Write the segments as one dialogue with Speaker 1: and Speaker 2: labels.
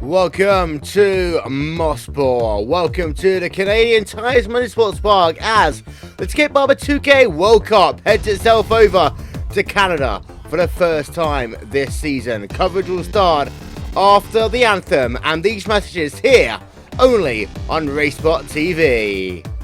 Speaker 1: Welcome to Mosport. Welcome to the Canadian Tires Motorsports Park as the Skip Barber 2K World Cup heads itself over to Canada for the first time this season. Coverage will start after the anthem and these messages here only on RaceSpotTV.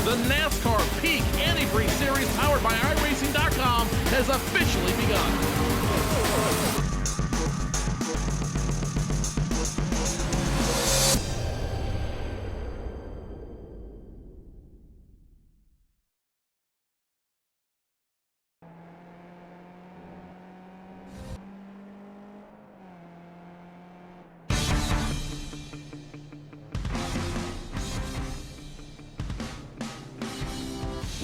Speaker 2: The NASCAR Peak Antifreeze Series powered by iRacing.com has officially begun.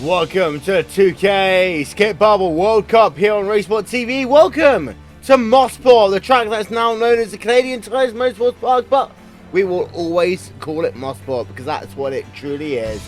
Speaker 1: Welcome to the 2K Skip Barber World Cup here on RaceSpotTV. Welcome to Mosport, the track that's now known as the Canadian Tires Motorsports Park, but we will always call it Mosport because that's what it truly is.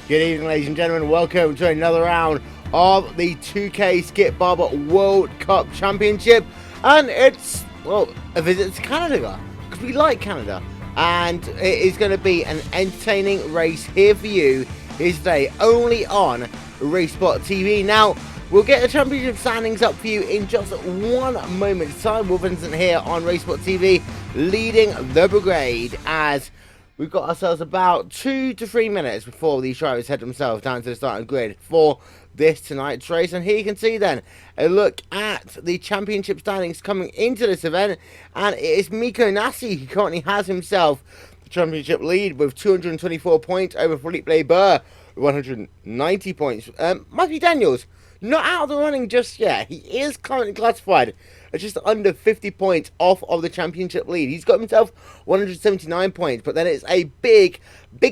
Speaker 1: Good evening, ladies and gentlemen. Welcome to another round of the 2K Skip Barber World Cup Championship. And it's, well, a visit to Canada, because we like Canada. And it is going to be an entertaining race here for you here today, only on RaceSpotTV. Now, we'll get the championship standings up for you in just 1 moment's time. Will Vincent here on RaceSpotTV, leading the brigade, as we've got ourselves about 2 to 3 minutes before these drivers head themselves down to the starting grid for this tonight's race. And here you can see then a look at the championship standings coming into this event. And it is Miko Nasi who currently has himself the championship lead with 224 points over Philippe Burr with 190 points. Mikey Daniels, not out of the running just yet. He is currently classified at just under 50 points off of the championship lead. He's got himself 179 points, but then it's a big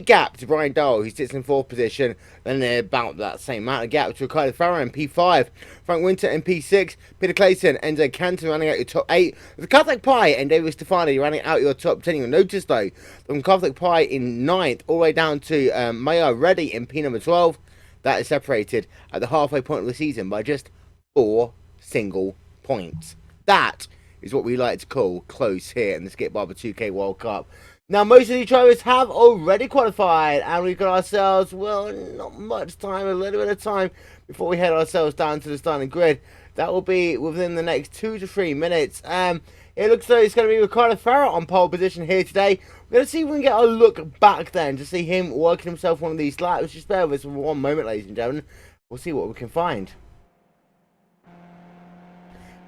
Speaker 1: gap to Brian Dole, who sits in 4th position. Then about that same amount of gap to Ricardo Farah in P5, Frank Winter in P6, Peter Clayton and Canton running out your top 8. With Catholic Pie and David Stefani running out your top 10. You'll notice though, from Catholic Pie in 9th all the way down to Maya Reddy in P number 12. That is separated at the halfway point of the season by just 4 single points. That is what we like to call close here in the Skip Barber 2K World Cup. Now, most of these drivers have already qualified, and we've got ourselves, well, not much time, a little bit of time before we head ourselves down to the starting grid. That will be within the next 2 to 3 minutes. It looks like it's going to be Ricardo Farah on pole position here today. We're going to see if we can get a look back then to see him working himself one of these laps. Just bear with us for 1 moment, ladies and gentlemen. We'll see what we can find.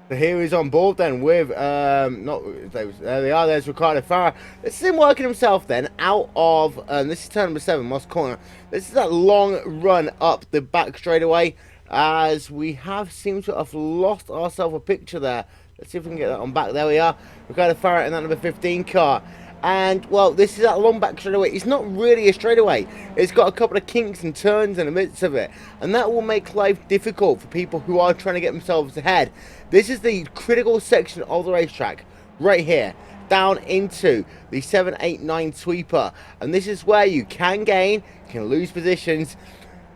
Speaker 1: So here he's on board then with, there they are, there's Ricardo Farah. This is him working himself then out of, this is turn number 7, Moss Corner. This is that long run up the back straightaway, as we seem to have lost ourselves a picture there. Let's see if we can get that on back. There we are, Ricardo Farah in that number 15 car. And, well, this is that long back straightaway. It's not really a straightaway. It's got a couple of kinks and turns in the midst of it. And that will make life difficult for people who are trying to get themselves ahead. This is the critical section of the racetrack, right here, down into the 7, 8, 9 sweeper. And this is where you can gain, you can lose positions.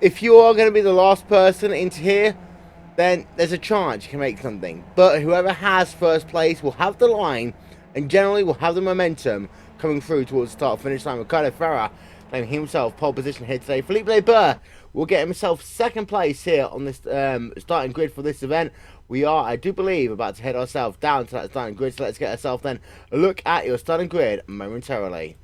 Speaker 1: If you are going to be the last person into here, then there's a chance you can make something. But whoever has first place will have the line, and generally will have the momentum coming through towards the start finish line. Ricardo Farah claiming himself pole position here today. Philippe Burr will get himself 2nd place here on this starting grid for this event. We are, I do believe, about to head ourselves down to that starting grid. So let's get ourselves then a look at your starting grid momentarily.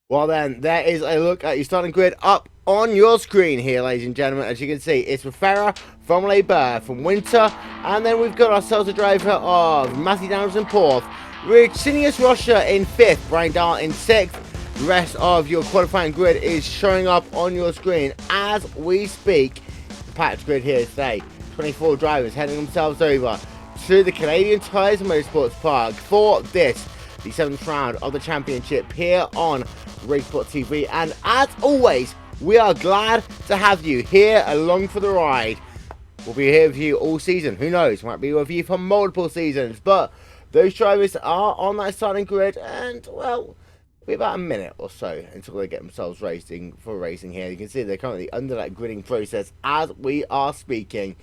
Speaker 1: Well then, there is a look at your starting grid up on your screen here, ladies and gentlemen. As you can see, it's with Farah, from Burr, from Winter, and then we've got ourselves a driver of Matthew Downs in 4th, Richinius Rocha in 5th, Brian Dahl in 6th. The rest of your qualifying grid is showing up on your screen as we speak. The packed grid here today. 24 drivers heading themselves over to the Canadian Tires Motorsports Park for this, the 7th round of the championship here on RaceSpotTV. And as always, we are glad to have you here along for the ride. We'll be here with you all season. Who knows? Might be with you for multiple seasons. But those drivers are on that starting grid, and, well, it'll be about a minute or so until they get themselves racing here. You can see they're currently under that gridding process as we are speaking.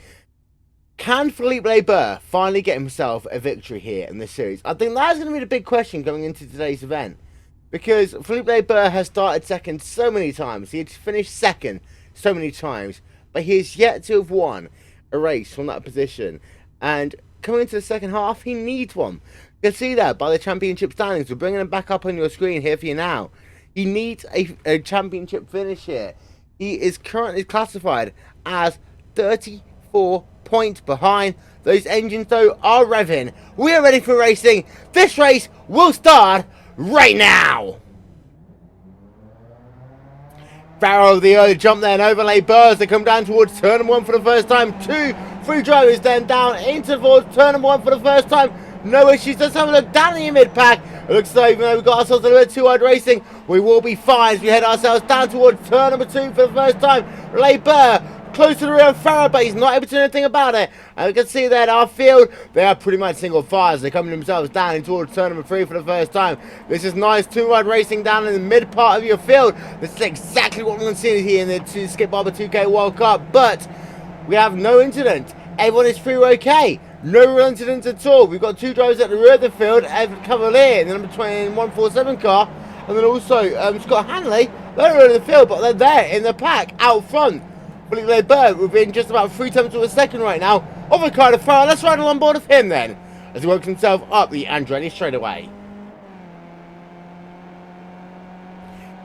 Speaker 1: Can Philippe Burr finally get himself a victory here in this series? I think that's going to be the big question going into today's event. Because Philippe Burr has started second so many times. He had finished second so many times. But he has yet to have won a race from that position. And coming into the second half, he needs one. You can see that by the championship standings. We're bringing them back up on your screen here for you now. He needs a championship finish here. He is currently classified as 34 points behind. Those engines, though, are revving. We are ready for racing. This race will start right now. Farrell, the early jump there, and overlay Burrs. They come down towards turn number 1 for the first time. 2, 3 drivers then down into towards turn number 1 for the first time. No issues. Let's have a look down in the mid-pack. It looks like, even though we've got ourselves a little bit too hard racing, we will be fine as we head ourselves down towards turn number 2 for the first time. Relay Burr close to the rear of Farah, but he's not able to do anything about it. And we can see that our field, they are pretty much single fires. They're coming themselves down in towards turn number 3 for the first time. This is nice two-wide racing down in the mid part of your field. This is exactly what we're going to see here in the Skip Barber 2K World Cup, but we have no incident. Everyone is through okay. No real incidents at all. We've got 2 drivers at the rear of the field, Evan Cavalier, the number 147 car, and then also Scott Hanley. They're in the field, but they're there in the pack out front. Philippe Leberg within just about 3 tenths of a second right now of Ricardo Farah. Let's ride on board of him then, as he works himself up the Andretti straightaway.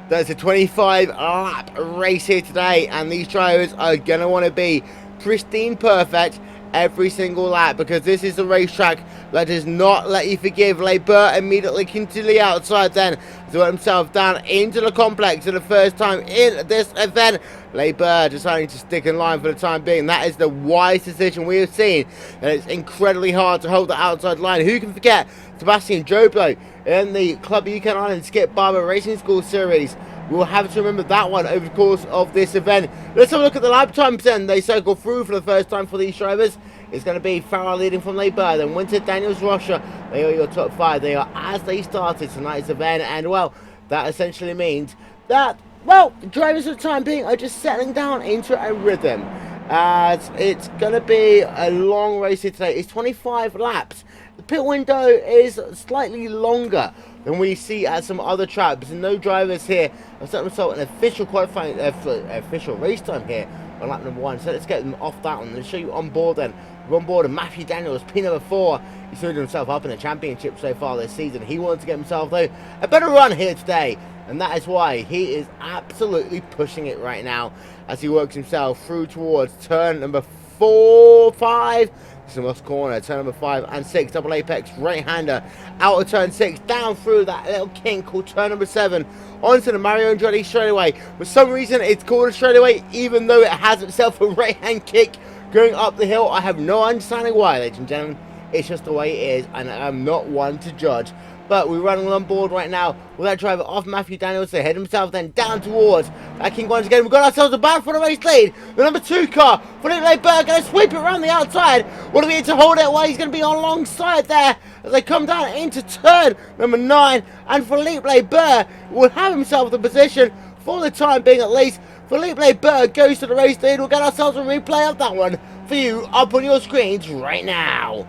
Speaker 1: There's a 25 lap race here today, and these drivers are going to want to be pristine perfect every single lap, because this is the racetrack that does not let you forgive. Leber immediately into the outside then to work himself down into the complex for the first time in this event. Leber deciding to stick in line for the time being. That is the wise decision we have seen, and it's incredibly hard to hold the outside line. Who can forget Sebastian Joblo in the Club UK Island Skip Barber Racing School Series? We'll have to remember that one over the course of this event. Let's have a look at the lap times then. They circle through for the first time for these drivers. It's going to be Farah leading from Leber, then Winter, Daniels, Rocha. They are your top 5. They are as they started tonight's event, and well, that essentially means that, well, the drivers for the time being are just settling down into a rhythm. As it's going to be a long race here today. It's 25 laps. The pit window is slightly longer than we see at some other tracks, and no drivers here have set themselves an official qualifying, official race time here on lap number 1. So let's get them off that one and show you on board then. We're on board of Matthew Daniels, P number 4. He's sorted himself up in the championship so far this season. He wants to get himself, though, a better run here today, and that is why he is absolutely pushing it right now as he works himself through towards turn number 4, 5. This is the most corner, turn number 5 and 6, double apex right-hander out of turn 6, down through that little kink called turn number 7, onto the Mario Andretti straightaway. For some reason, it's called a straightaway, even though it has itself a right-hand kick going up the hill. I have no understanding why, ladies and gentlemen. It's just the way it is, and I'm not one to judge. But we're running on board right now with that driver off Matthew Daniels to head himself then down towards that King once again. We've got ourselves a battle for the race lead. The number 2 car, Philippe Leberg, going to sweep it around the outside. What do we need to hold it while he's going to be alongside there as they come down into turn number 9. And Philippe Leberg will have himself the position for the time being at least. Philippe Leberg goes to the race lead. We'll get ourselves a replay of that one for you up on your screens right now.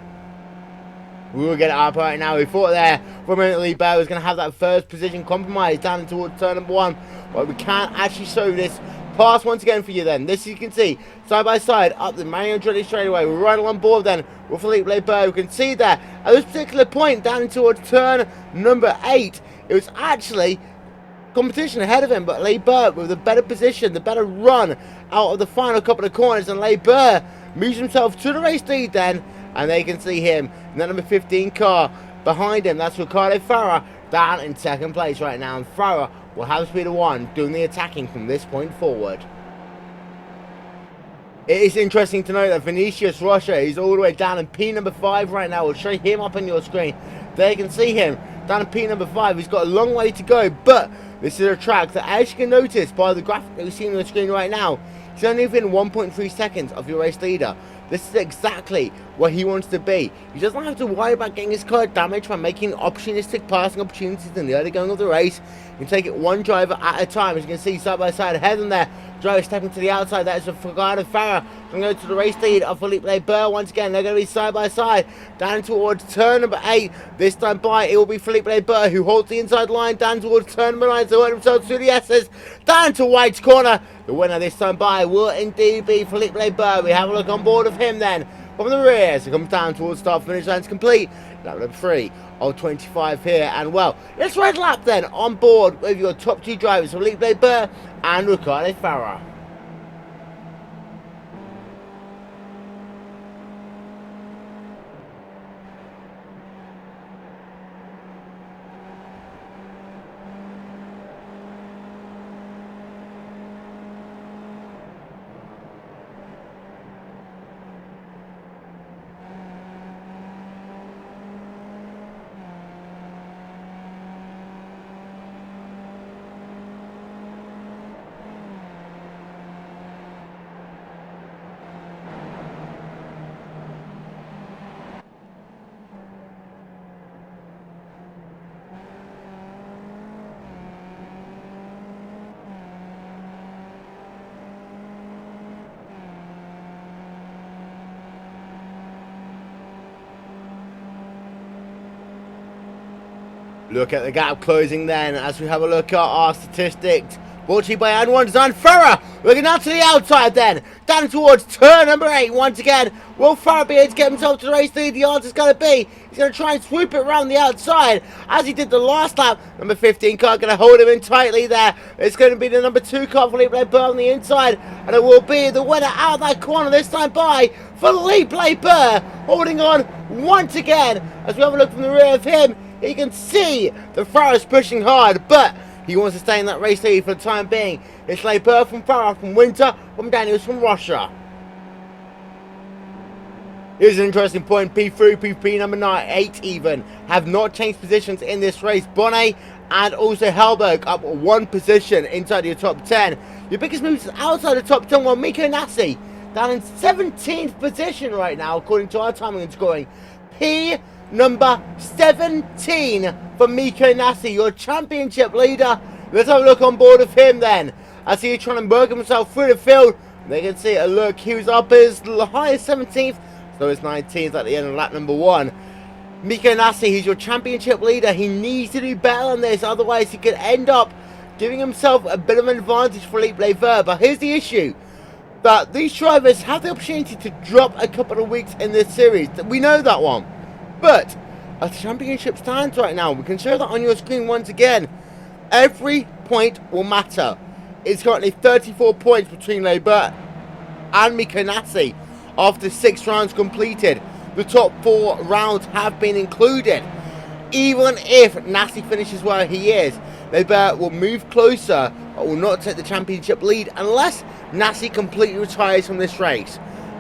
Speaker 1: We will get it up right now. We thought there for a minute Leber was going to have that first position compromise down towards turn number 1. But we can't actually show this pass once again for you then. This you can see side by side up the Mario Andretti straightaway. We're right on board then with Philippe Leber. We can see there at this particular point down towards turn number 8. It was actually competition ahead of him, but Leber with the better position, the better run out of the final couple of corners, and Leber moves himself to the race lead then. And they can see him in that number 15 car behind him. That's Ricardo Farah down in second place right now. And Farah will have speed of 1 doing the attacking from this point forward. It is interesting to note that Vinicius Rocha is all the way down in P number 5 right now. We'll show him up on your screen. There you can see him down in P number 5. He's got a long way to go, but this is a track that, as you can notice by the graphic that you see on the screen right now, he's only within 1.3 seconds of your race leader. This is exactly where he wants to be. He doesn't have to worry about getting his car damaged by making opportunistic passing opportunities in the early going of the race. You can take it one driver at a time. As you can see side by side ahead of them there. Driver stepping to the outside. That is a Ricardo Farah. Going to go to the race lead of Philippe Leber once again. They're going to be side by side down towards turn number 8. This time by it will be Philippe Leber who holds the inside line down towards turn number 9. So themselves through the S's down to White's corner. The winner this time by will indeed be Philippe Leber. We have a look on board of him then from the rear as it comes down towards start finish lines complete. Lap number 3 of 25 here, and well, let's ride a lap then on board with your top 2 drivers, Philippe Leber and Ricardo Farah. Look at the gap closing then as we have a look at our statistics. Brought to you by One Design. Farah looking out to the outside then. Down towards turn number 8 once again. Will Farah be able to get himself to the race lead? The answer's going to be he's going to try and swoop it around the outside as he did the last lap. Number 15 car going to hold him in tightly there. It's going to be the number 2 car, Philippe Labeur, on the inside. And it will be the winner out of that corner this time by Philippe Labeur, holding on once again. As we have a look from the rear of him, you can see the Farah's pushing hard, but he wants to stay in that race lead for the time being. It's Labeur from Farah, from Winter, from Daniels, from Russia. Here's an interesting point. P3, P3, number 9, 8 even, have not changed positions in this race. Bonnet and also Hellberg up 1 position inside your top 10. Your biggest moves outside the top 10 were Miko Nassi, down in 17th position right now, according to our timing and scoring. P number 17 for Miko Nassi, your championship leader. Let's have a look on board of him then, as he's trying to work himself through the field. They can see a look, he was up as high as 17th, so it's 19th at the end of lap number 1. Miko Nassi, he's your championship leader. He needs to do better on this, otherwise he could end up giving himself a bit of an advantage for Philippe Labeur. But here's the issue, that these drivers have the opportunity to drop a couple of weeks in this series. We know that one. But as the championship stands right now, we can show that on your screen once again. Every point will matter. It's currently 34 points between Labeur and Miko Nassi after 6 rounds completed. The top 4 rounds have been included. Even if Nassi finishes where he is, Labeur will move closer but will not take the championship lead unless Nassi completely retires from this race.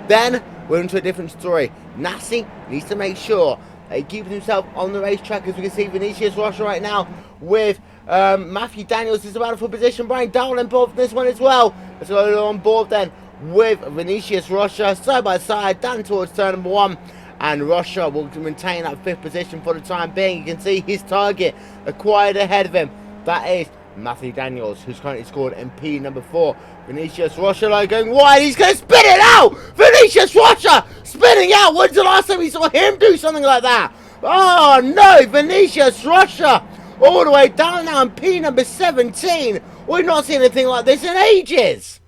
Speaker 1: Then we're into a different story. Nassi needs to make sure that he keeps himself on the racetrack, as we can see Vinicius Rocha right now with Matthew Daniels is about a full position. Brian Dowell involved in this one as well. Let's go on board then with Vinicius Rocha side by side down towards turn number 1. And Rocha will maintain that 5th position for the time being. You can see his target acquired ahead of him. That is Matthew Daniels, who's currently scored in P number 4. Vinicius Rocha going wide. He's going to spin it out. Vinicius Rocha spinning out. When's the last time we saw him do something like that? Oh no, Vinicius Rocha all the way down now in P number 17. We've not seen anything like this in ages.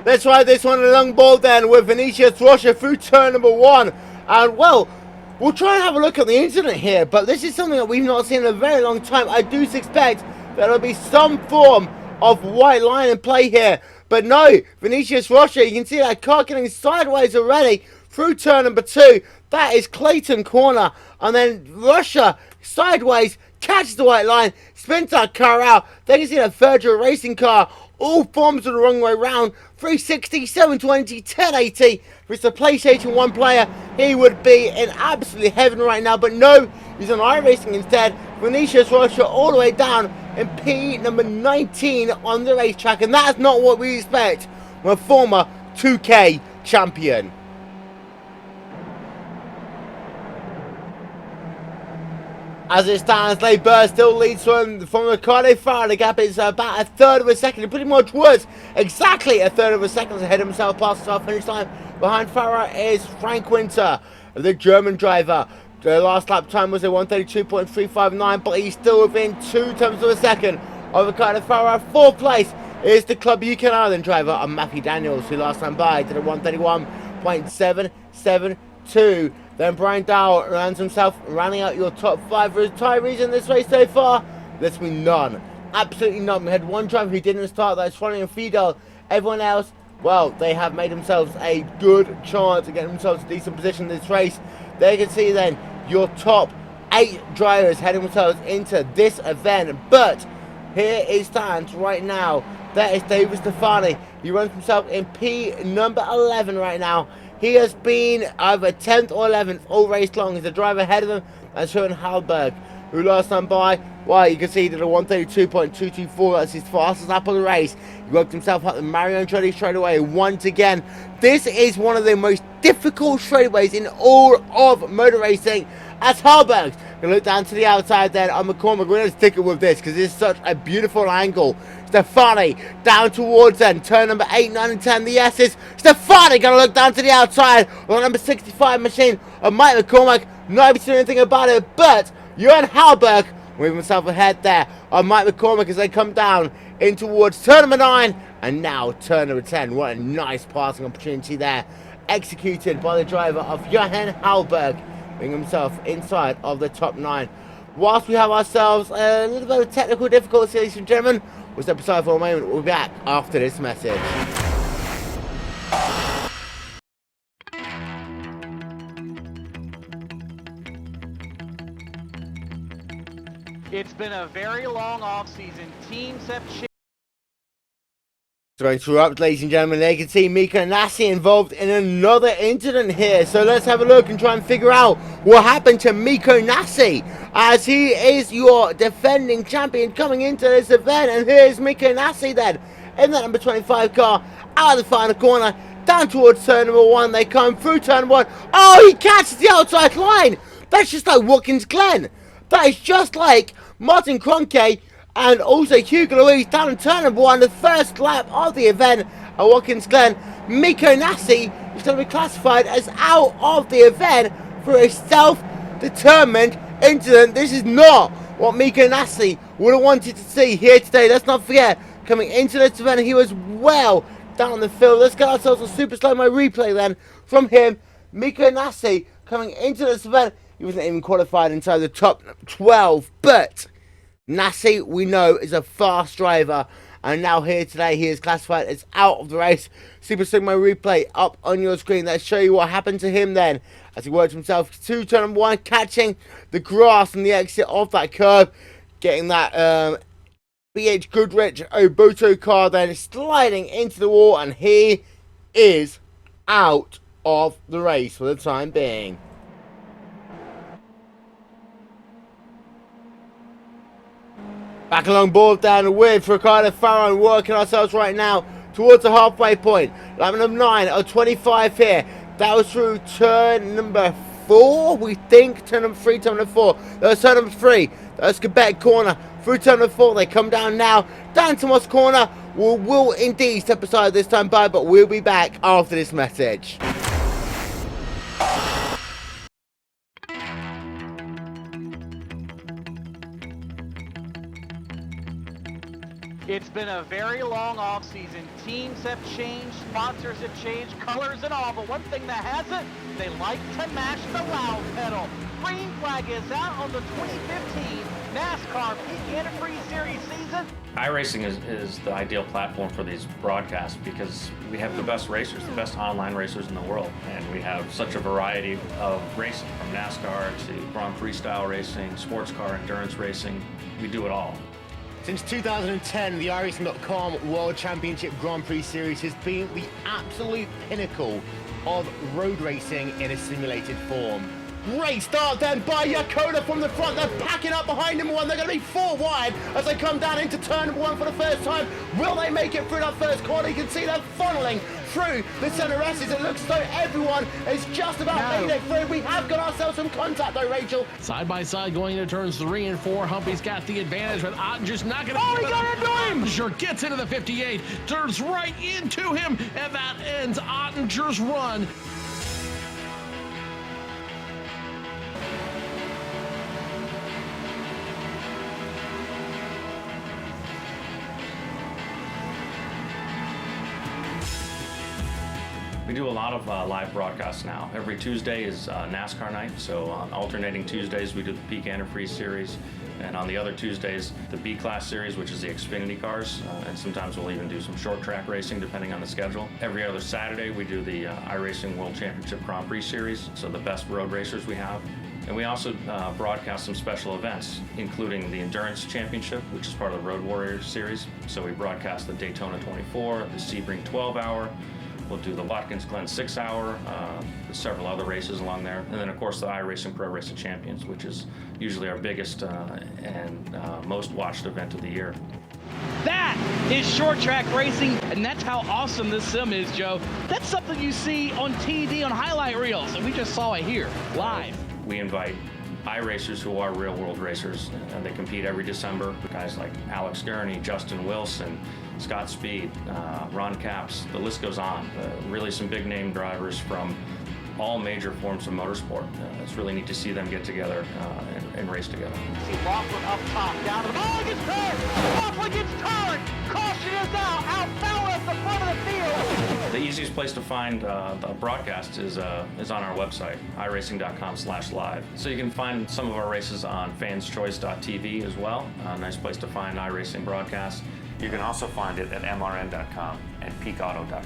Speaker 1: Let's ride this one along board then with Vinicius Rocha through turn number 1. And well, we'll try and have a look at the incident here, but this is something that we've not seen in a very long time. I do suspect that there'll be some form of white line in play here. But no, Vinicius Rocha, you can see that car getting sideways already through turn number 2. That is Clayton corner. And then Rocha sideways catches the white line, spins that car out. Then you see that Virgil racing car, all forms of the wrong way round. 360, 720, 1080. If it's a PlayStation 1 player, he would be in absolutely heaven right now. But no, he's on iRacing instead. Vinicius Rocha all the way down in P number 19 on the racetrack. And that's not what we expect from a former 2K champion. As it stands, Labeur still leads from Ricardo Farah. The gap is about a third of a second. Pretty much was exactly a third of a second ahead of himself past the finish line. Behind Farah is Frank Winter, the German driver. The last lap time was a 132.359, but he's still within 2 tenths of a second of Ricardo Farah. 4th place is the Club UK Ireland driver, Matthew Daniels, who last time by did a 131.772. Then Brian Dowell runs himself, rounding out your top 5 retirees in this race so far. There's been none. Absolutely none. We had one driver who didn't start, that's Florian Fidel. Everyone else, well, they have made themselves a good chance of getting themselves a decent position in this race. There you can see then your top 8 drivers heading themselves into this event. But here it stands right now. There is David Stefani. He runs himself in P number 11 right now. He has been either 10th or 11th all race long. He's a driver ahead of him. That's Sean Halberg, who last time by, well, you can see he did a 132.224. That's his fastest lap of the race. He worked himself up the Mario Andretti straightaway once again. This is one of the most difficult straightaways in all of motor racing. As Halberg's going to look down to the outside there on McCormick. We're going to stick it with this because it's such a beautiful angle. Stefani down towards then. Turn number 8, 9 and 10. The S's. Stefani going to look down to the outside on number 65 machine of Mike McCormick. Nobody's doing anything about it, but Johan Halberg moving himself ahead there on Mike McCormick as they come down in towards turn number 9 and now turn number 10. What a nice passing opportunity there, executed by the driver of Johan Halberg, bringing himself inside of the top 9. Whilst we have ourselves a little bit of technical difficulty, ladies and gentlemen, we'll step aside for a moment. We'll be back after this message.
Speaker 3: It's been a very long off-season. Teams have changed.
Speaker 1: To interrupt, ladies and gentlemen, they can see Mika Nassi involved in another incident here. So let's have a look and try and figure out what happened to Miko Nassi, as he is your defending champion coming into this event. And here's Miko Nassi then in that number 25 car out of the final corner down towards turn number 1. They come through turn 1. Oh, he catches the outside line. That's just like Watkins Glen. That is just like Martin Kroenke and also Hugo Louise down in turn number 1, the first lap of the event at Watkins Glen. Miko Nassi is going to be classified as out of the event for a self-determined incident. This is not what Miko Nassi would have wanted to see here today. Let's not forget, coming into this event, he was well down the field. Let's get ourselves a super slow-mo replay then from him. Miko Nassi coming into this event, he wasn't even qualified inside the top 12, but Nassi, we know, is a fast driver, and now here today he is classified as out of the race. Super Sigma replay up on your screen. Let's show you what happened to him then as he worked himself to turn number 1, catching the grass and the exit of that curb, getting that BH Goodrich Oboto car then sliding into the wall, and he is out of the race for the time being. Back along board down with Ricardo Farron, working ourselves right now towards the halfway point. Lap number 9 or 25 here. That was through turn number 4, we think. Turn number 3, turn number 4. That was turn number 3. That was Quebec corner. Through turn number 4, they come down now. Down to Moss corner. We'll indeed step aside this time by, but we'll be back after this message.
Speaker 3: It's been a very long off-season. Teams have changed, sponsors have changed, colors and all, but one thing that hasn't, they like to mash the loud pedal. Green flag is out on the 2015 NASCAR Peak Antifreeze Series season.
Speaker 4: iRacing is the ideal platform for these broadcasts because we have the best racers, the best online racers in the world, and we have such a variety of racing, from NASCAR to Grand Prix style racing, sports car, endurance racing. We do it all.
Speaker 1: Since 2010, the iRacing.com World Championship Grand Prix Series has been the absolute pinnacle of road racing in a simulated form. Great start then by Yakoda from the front. They're packing up behind number 1. They're going to be 4 wide as they come down into turn number 1 for the first time. Will they make it through that first corner? You can see they're funneling through the center S's. It looks as though everyone is just about made it through. We have got ourselves some contact though, Rachel.
Speaker 2: Side by side going into turns 3 and 4. Humpy's got the advantage, but Ottinger's not going to.
Speaker 3: Oh, he got into him!
Speaker 2: Ottinger gets into the 58, turns right into him, and that ends Ottinger's run.
Speaker 4: We do a lot of live broadcasts now. Every Tuesday is NASCAR night, so on alternating Tuesdays we do the Peak Antifreeze Series, and on the other Tuesdays the B-Class Series, which is the Xfinity cars, and sometimes we'll even do some short track racing depending on the schedule. Every other Saturday we do the iRacing World Championship Grand Prix Series, so the best road racers we have. And we also broadcast some special events, including the Endurance Championship, which is part of the Road Warrior Series. So we broadcast the Daytona 24, the Sebring 12-hour, we'll do the Watkins Glen 6-hour, several other races along there. And then of course the iRacing Pro Racing Champions, which is usually our biggest and most watched event of the year.
Speaker 5: That is short track racing, and that's how awesome this sim is, Joe. That's something you see on TV on highlight reels, and we just saw it here, live.
Speaker 4: We invite iRacers who are real-world racers, and they compete every December. Guys like Alex Gurney, Justin Wilson, Scott Speed, Ron Capps, the list goes on. Really some big-name drivers from all major forms of motorsport. It's really neat to see them get together and race together.
Speaker 3: See Laughlin up top, down to the ball, gets turned! Laughlin gets turned! Caution is out foul at the front of the field!
Speaker 4: The easiest place to find the broadcast is on our website, iRacing.com/live. So you can find some of our races on fanschoice.tv as well. A nice place to find iRacing broadcasts. You can also find it at mrn.com and peakauto.com.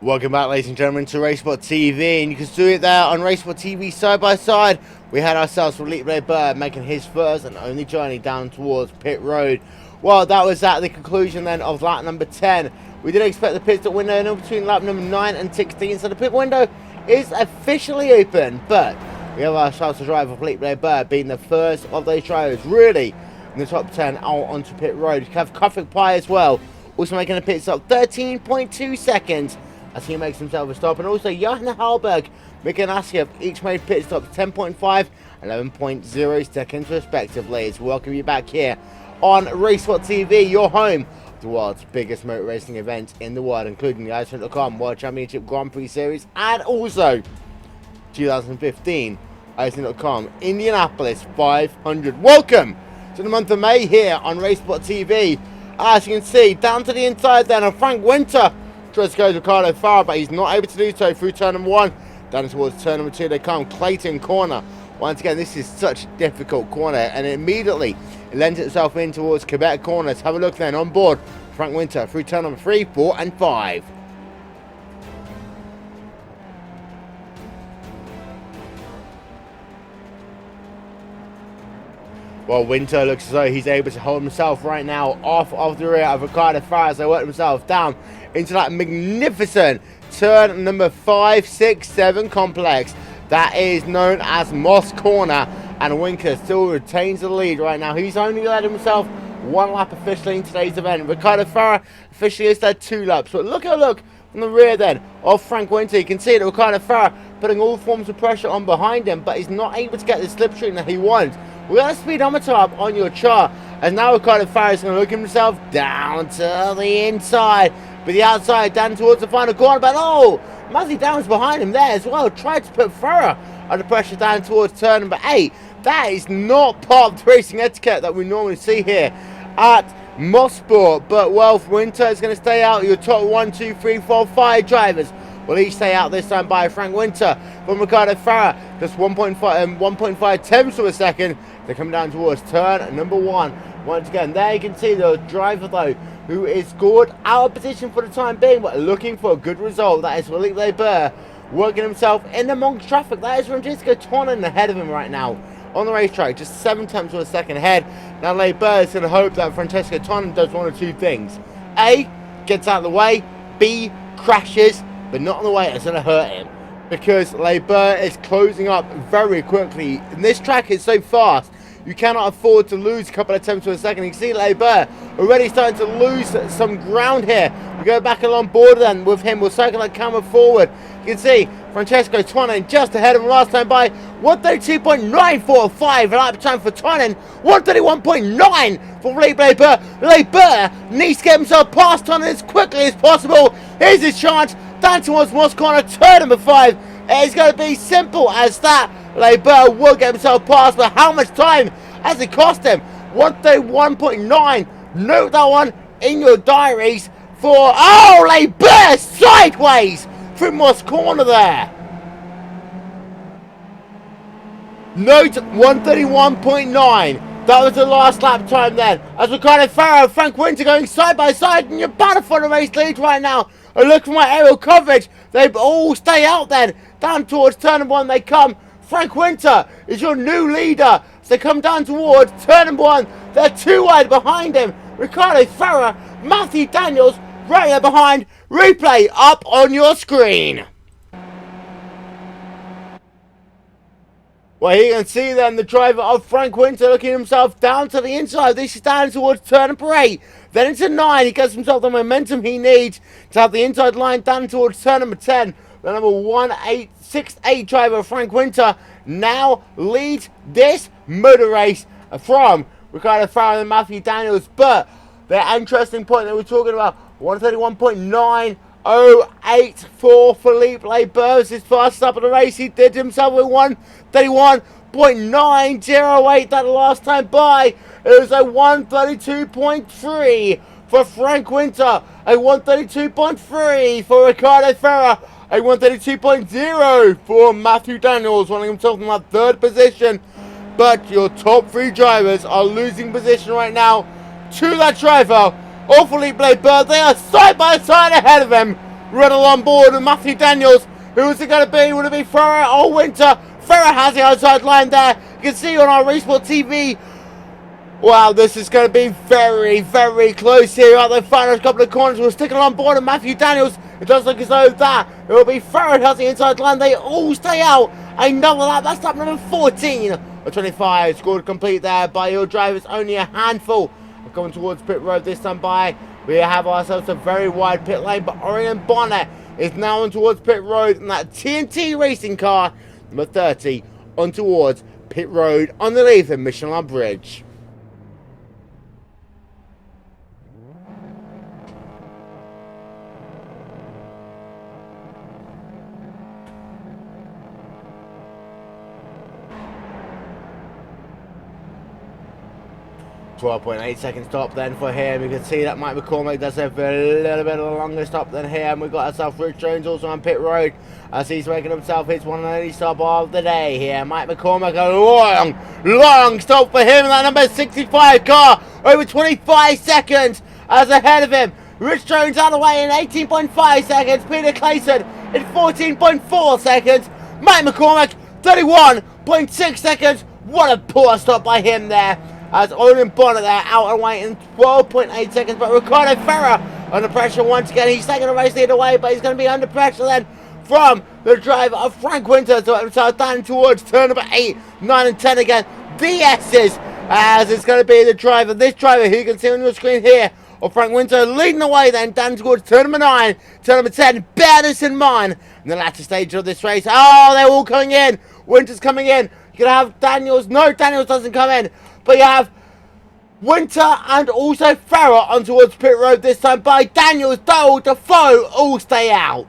Speaker 1: Welcome back, ladies and gentlemen, to RaceSpotTV, and you can see it there on RaceSpotTV side by side. We had ourselves Felipe Bird making his first and only journey down towards pit road. Well, that was at the conclusion then of lap number 10. We did expect the pit stop window in between lap number 9 and 16, so the pit window is officially open, but we have ourselves a driver, Felipe Bird, being the first of those drivers really in the top 10 out onto pit road. You have Kufik Pie as well, also making a pit stop 13.2 seconds as he makes himself a stop, and also Johan Halberg, Mika Nasiev each made pit stops 10.5 and 11.0 seconds respectively. It's welcome you back here on RaceSpotTV, your home, the world's biggest motor racing event in the world, including the iRacing.com World Championship Grand Prix Series and also 2015 iRacing.com Indianapolis 500. Welcome to the month of May here on RaceSpotTV. As you can see, down to the inside then of Frank Winter tries to go to Ricardo Farah, but he's not able to do so through turn number 1. Down towards turn number 2 they come. Clayton corner. Once again, this is such a difficult corner, and immediately it lends itself in towards Quebec corner. Let's have a look then on board Frank Winter through turn number 3, 4 and 5. Well, Winter looks as though he's able to hold himself right now off of the rear of Ricardo Farah as they work themselves down into that magnificent turn number 5, 6, 7 complex that is known as Moss Corner, and Winter still retains the lead right now. He's only led himself 1 lap officially in today's event. Ricardo Farah officially has led 2 laps, but look from the rear then of Frank Winter. You can see that Ricardo Farah putting all forms of pressure on behind him, but he's not able to get the slipstream that he wants. We got a speedometer up on your chart, and now Ricardo Farah is going to look himself down to the inside, but the outside down towards the final corner. But oh, Matthew Downs behind him there as well. Tried to put Farah under pressure down towards turn number 8. That is not part of the racing etiquette that we normally see here at Mosport. But well, Winter is going to stay out. Your top 1, 2, 3, 4, 5 drivers will each stay out this time by Frank Winter. From Ricardo Farah, just 1.5 tenths of a second. They're coming down towards turn number 1. Once again, there you can see the driver though, who is scored out of position for the time being, but looking for a good result. That is Felipe Bird working himself in amongst traffic. That is Francesco Tonin ahead of him right now on the racetrack, just 7 tenths of a second ahead. Now Bird is going to hope that Francesco Tonin does one of 2 things. A, gets out of the way. B, crashes, but not in the way that's going to hurt him, because Bird is closing up very quickly. And this track is so fast, you cannot afford to lose a couple of tenths of a second. You can see Bird already starting to lose some ground here. We go back along board then with him. We'll cycle that camera forward. You can see Francesco Tonin just ahead of him last time by 132.945 lap time for Tonin. 131.9 for Felipe Bird. Bird needs to get himself past Tonin as quickly as possible. Here's his chance. Down towards Moss Corner, turn number 5. It's going to be simple as that. Bird will get himself past, but how much time has it cost him? 131.9. Note that one in your diaries for, oh, Bird sideways through Moss Corner there. Note 131.9. That was the last lap time then. As Ricardo Farah and Frank Winter going side by side, and you're battle for the race lead right now. And look for my aerial coverage. They all stay out then. Down towards turn number 1 they come. Frank Winter is your new leader. So they come down towards turn number 1. They're 2 wide behind him. Ricardo Farah, Matthew Daniels, right there behind. Replay up on your screen. Well, you can see then the driver of Frank Winter looking himself down to the inside. This is down towards turn number 8. Then into 9. He gets himself the momentum he needs to have the inside line down towards turn number 10. The number 1868 driver Frank Winter now leads this motor race from Ricardo Farah and Matthew Daniels. But The interesting point that we're talking about, 131.908 for Philippe Leber's his fastest up of the race. He did himself with 131.908 that last time by. It was a 132.3 for Frank Winter, a 132.3 for Ricardo Ferrer, a 132.0 for Matthew Daniels, running himself in that third position. But your top three drivers are losing position right now to that driver, or Philippe Leber. They are side by side ahead of him. Ruddle on board with Matthew Daniels. Who is it going to be? Will it be Ferrer or Winter? Ferrer has the outside line there. You can see on our RaceSpotTV. Wow, this is going to be very, very close here at the final couple of corners. We're sticking on board with Matthew Daniels. It does look as though that it will be Ferrer who has the inside line. They all stay out. Another lap. That's lap number 14. A 25 scored complete there by your drivers. Only a handful are going towards pit road this time by. We have ourselves a very wide pit lane, but Orion Bonnet is now on towards pit road in that TNT racing car, number 30, on towards pit road underneath the Michelin Bridge. 12.8 second stop then for him. You can see that Mike McCormack does have a little bit of a longer stop than him. We've got ourselves Rich Jones also on pit road as he's making himself his one and only stop of the day here. Mike McCormack, a long stop for him in that number 65 car. Over 25 seconds as ahead of him. Rich Jones out of the way in 18.5 seconds. Peter Clayson in 14.4 seconds. Mike McCormack 31.6 seconds. What a poor stop by him there. As Orion Bonnet there out and away in 12.8 seconds. But Ricardo Ferrer under pressure once again. He's taking the race lead away, but he's going to be under pressure then from the driver of Frank Winter. So down towards turn number 8, 9 and 10 again. The S's as it's going to be the driver. This driver who you can see on your screen here of Frank Winter leading the way then down towards turn number 9, turn number 10. Bear this in mind in the latter stage of this race. Oh, they're all coming in. Winter's coming in. You're going to have Daniels. No, Daniels doesn't come in. But you have Winter and also Ferrer on towards pit road this time by. Daniels, Dole, Defoe all stay out.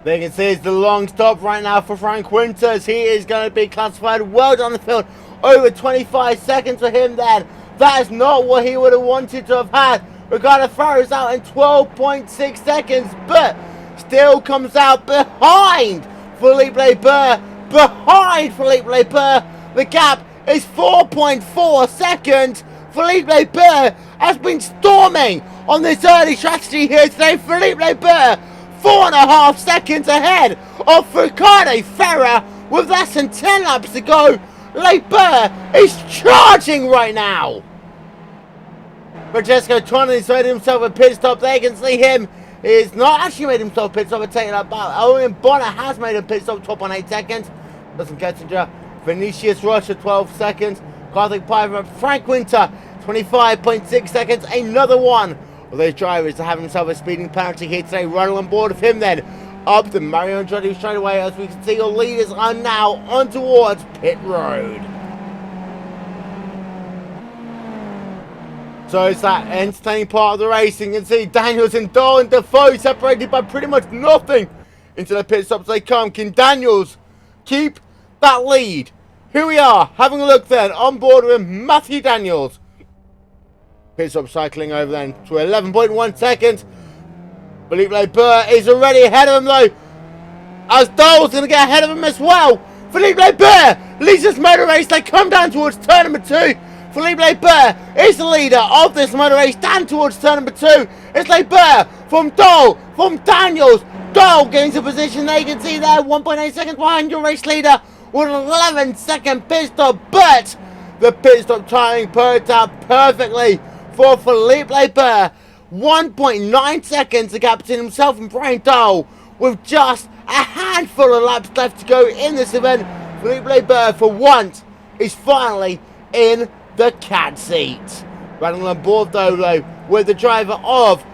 Speaker 1: There you can see it's the long stop right now for Frank Winters. He is going to be classified well down the field. Over 25 seconds for him then. That is not what he would have wanted to have had. Ricardo Ferrer is out in 12.6 seconds, but still comes out behind Philippe Leber. Behind Philippe Leber. The gap is 4.4 seconds. Philippe Leber has been storming on this early strategy here today. Philippe Leber 4.5 seconds ahead of Ricardo Ferrer with less than 10 laps to go. Leber is charging right now. Francesco Tonini's made himself a pit stop there. You can see him. He's not actually made himself a pit stop and taking that back. Owen Bonner has made a pit stop, 12.8 seconds. Dustin Gettinger, Vinicius Rocha 12 seconds. Karthik Piper, Frank Winter 25.6 seconds. Another one of those drivers to have himself a speeding penalty here today. Running on board of him then up to Mario Andretti straight away. As we can see, your leaders are now on towards pit road. So it's that entertaining part of the racing. You can see Daniels and Dahl and Defoe separated by pretty much nothing into the pit stops they come. Can Daniels keep that lead? Here we are having a look then on board with Matthew Daniels. Pit stop cycling over then to 11.1 seconds. Philippe Leber is already ahead of him though, as Dahl's going to get ahead of him as well. Philippe Leber leads this motor race. They come down towards turn number 2. Philippe Leber is the leader of this motor race down towards turn number 2. It's Leber from Dahl, from Daniels. Dahl gains a position there. You can see there 1.8 seconds behind your race leader with an 11-second pit stop. But the pit stop timing worked out perfectly for Philippe Leber. 1.9 seconds, the gap between himself and Brian Dahl with just a handful of laps left to go in this event. Felipe Burr, for once, is finally in the cat seat. Running on board though, with the driver of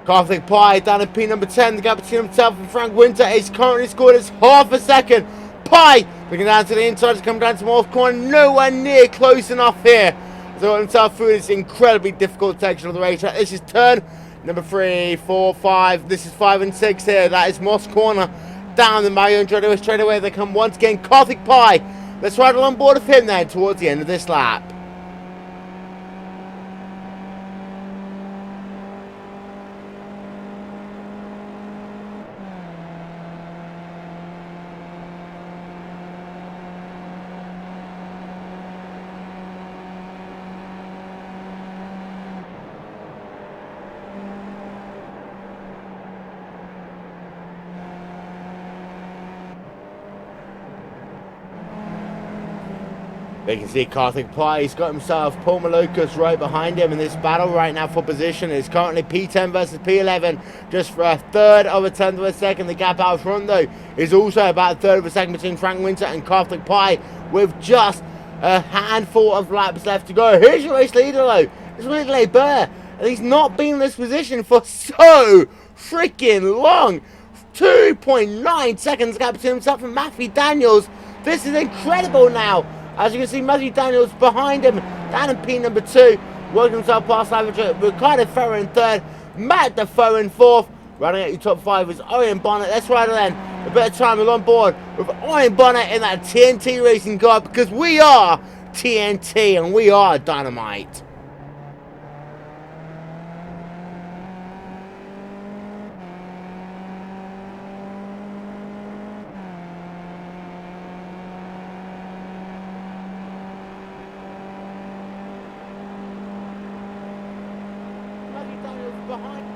Speaker 1: Karthik Pai down in P number 10. The gap between himself and Frank Winter is currently scored as half a second. Pai looking down to the inside to come down to North corner, nowhere near close enough here. So himself through this incredibly difficult section of the race. This is turn number 3, 4, 5. This is 5 and 6 here. That is Moss corner. Down the Mario and straight away. They come once again. Karthik Pai. Let's ride along board of him then towards the end of this lap. You can see Karthik Pai, he's got himself Paul Malokas right behind him in this battle right now for position. It's currently P10 versus P11, just for a third of a tenth of a second. The gap out front though is also about a third of a second between Frank Winter and Karthik Pai, with just a handful of laps left to go. Here's your race leader though, it's Felipe Burr, and he's not been in this position for so freaking long. 2.9 seconds gap between himself and Matthew Daniels. This is incredible now. As you can see, Matthew Daniels behind him, down in P number 2, working himself past average. Ricardo Ferrer in 3rd, Matt Defoe in 4th. Running at your top 5 is Orion Bonnet. Let's ride then. A bit of time, we're on board with Orion Bonnet in that TNT racing car, because we are TNT and we are Dynamite. Behind.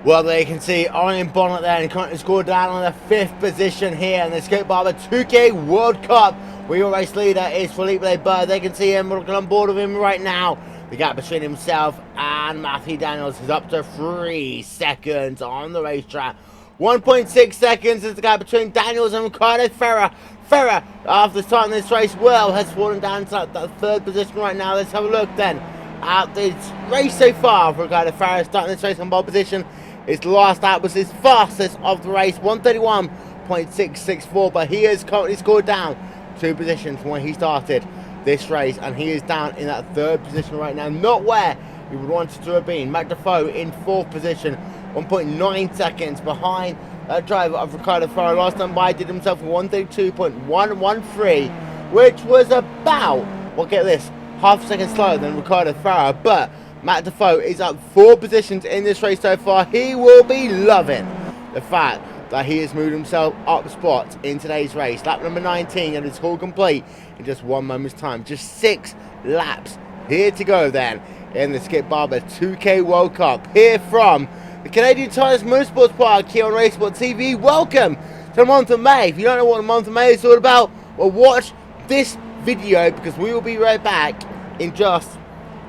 Speaker 1: Well, there you can see Orion Bonnet there, and currently scored down on the 5th position here in the Skip Barber 2K World Cup. Where your race leader is Felipe Burr. They can see him looking on board with him right now. The gap between himself and Matthew Daniels is up to 3 seconds on the racetrack. 1.6 seconds is the gap between Daniels and Ricardo Ferrer. Ferrer, after starting this race well, has fallen down to that 3rd position right now. Let's have a look then at the race so far for Ricardo Ferrer, starting this race on pole position. His last lap was his fastest of the race, 131.664, but he has currently scored down 2 positions from when he started this race, and he is down in that 3rd position right now, not where he would want to have been. Matt Defoe in 4th position, 1.9 seconds behind that driver of Ricardo Ferrer. Last time by did himself 132.113, which was about, well, get this, half a second slower than Ricardo Ferrer, but Matt Defoe is up 4 positions in this race so far. He will be loving the fact that he has moved himself up spots in today's race. Lap number 19, and it's all complete in just 1 moment's time. Just 6 laps here to go then in the Skip Barber 2K World Cup, here from the Canadian Tires Motorsports Park here on RaceSpotTV. Welcome to the month of May. If you don't know what the month of May is all about, well, watch this video, because we will be right back in just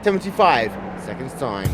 Speaker 1: 75 seconds time.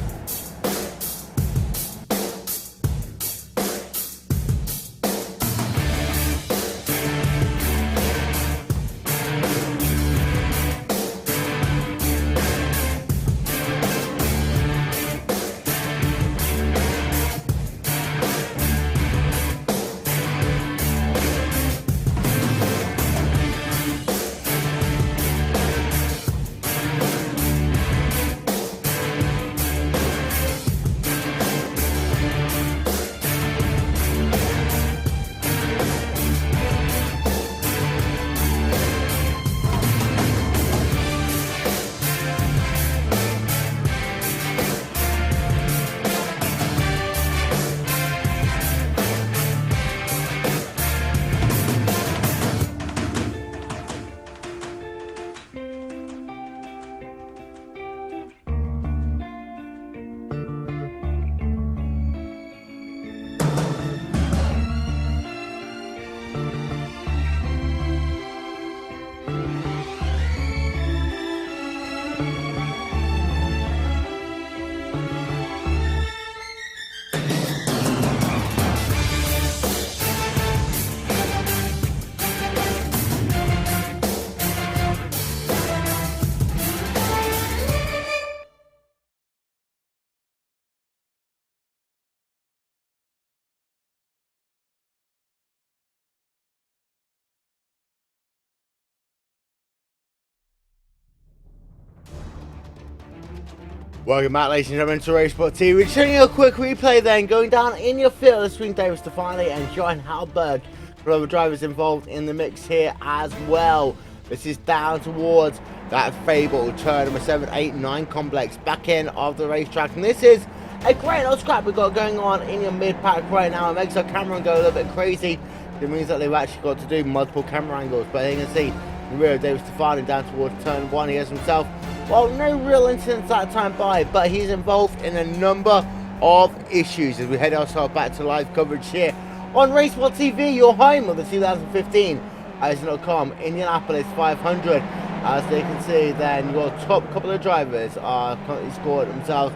Speaker 1: Welcome back, ladies and gentlemen, to RaceSpotTV. We're showing you a quick replay then, going down in your field between David Stefani and Johan Halberg. Other drivers involved in the mix here as well. This is down towards that fabled turn number 7, 8, 9 complex, back end of the racetrack. And this is a great little scrap we've got going on in your mid-pack right now. It makes our camera go a little bit crazy. It means that they've actually got to do multiple camera angles. But you can see the rear of David Stefani down towards turn 1. He has himself, well, no real incidents that time by, but he's involved in a number of issues as we head ourselves back to live coverage here on RaceSpotTV, your home of the 2015 iRacing.com Indianapolis 500. As they can see, then your top couple of drivers are currently scored themselves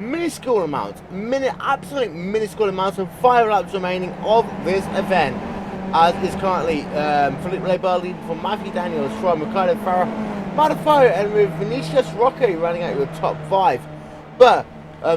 Speaker 1: minuscule amounts, absolute minuscule amounts of 5 laps remaining of this event. As is currently Philippe Leber leading from Matthew Daniels from Ricardo Farah, Modifier, and with Vinicius Roque running out your top 5. But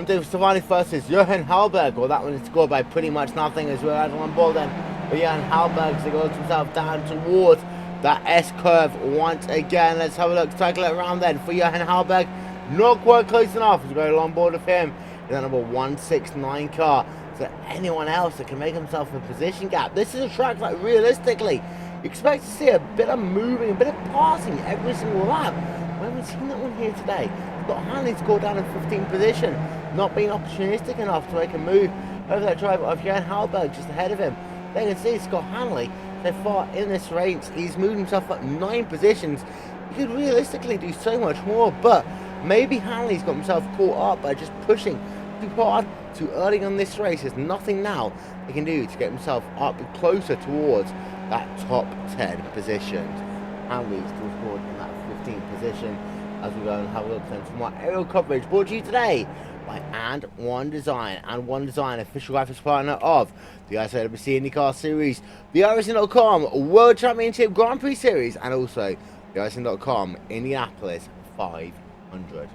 Speaker 1: David Stefani first is Johan Halberg. Well, that one is scored by pretty much nothing as we're adding on board then. But Johan Halberg as he goes himself down towards that S curve once again. Let's have a look, cycle it around then for Johan Halberg. Not quite close enough as we go on board with him in that number 169 car. Is there anyone else that can make himself a position gap? This is a track that realistically you expect to see a bit of moving, a bit of passing every single lap. We haven't seen that one here today. We've got Hanley scored down in 15th position, not being opportunistic enough to make a move over that driver of Johan Halberg just ahead of him. There you can see Scott Hanley so far in this race. He's moved himself up 9 positions. He could realistically do so much more, but maybe Hanley's got himself caught up by just pushing too hard too early on this race. There's nothing now he can do to get himself up closer towards that top 10 position. Hanley's still scored in that 15th position as we go and have a look then from our aerial coverage brought to you today by And One Design. And One Design, official graphics partner of the IWC IndyCar Series, the iRacing.com World Championship Grand Prix Series, and also the iRacing.com Indianapolis 500.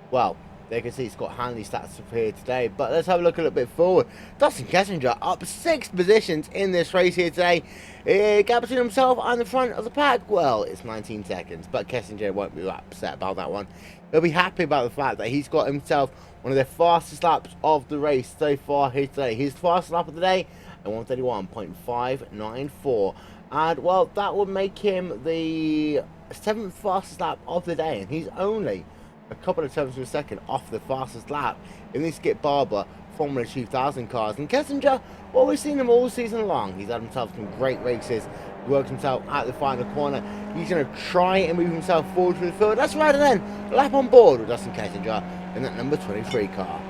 Speaker 1: Well, there you can see Scott Hanley's stats up here today, but let's have a look a little bit forward. Dustin Kessinger up 6 positions in this race here today. Gap between himself and the front of the pack, well, it's 19 seconds, but Kessinger won't be upset about that one. He'll be happy about the fact that he's got himself one of the fastest laps of the race so far here today. His fastest lap of the day at 1:31.594, and well, that would make him the 7th fastest lap of the day, and he's only a couple of tenths of a second off the fastest lap in the Skip Barber Formula 2000 cars. And Kessinger, well, we've seen him all season long. He's had himself some great races. He works himself at the final corner. He's going to try and move himself forward to the field. That's right, and then lap on board with Dustin Kessinger in that number 23 car.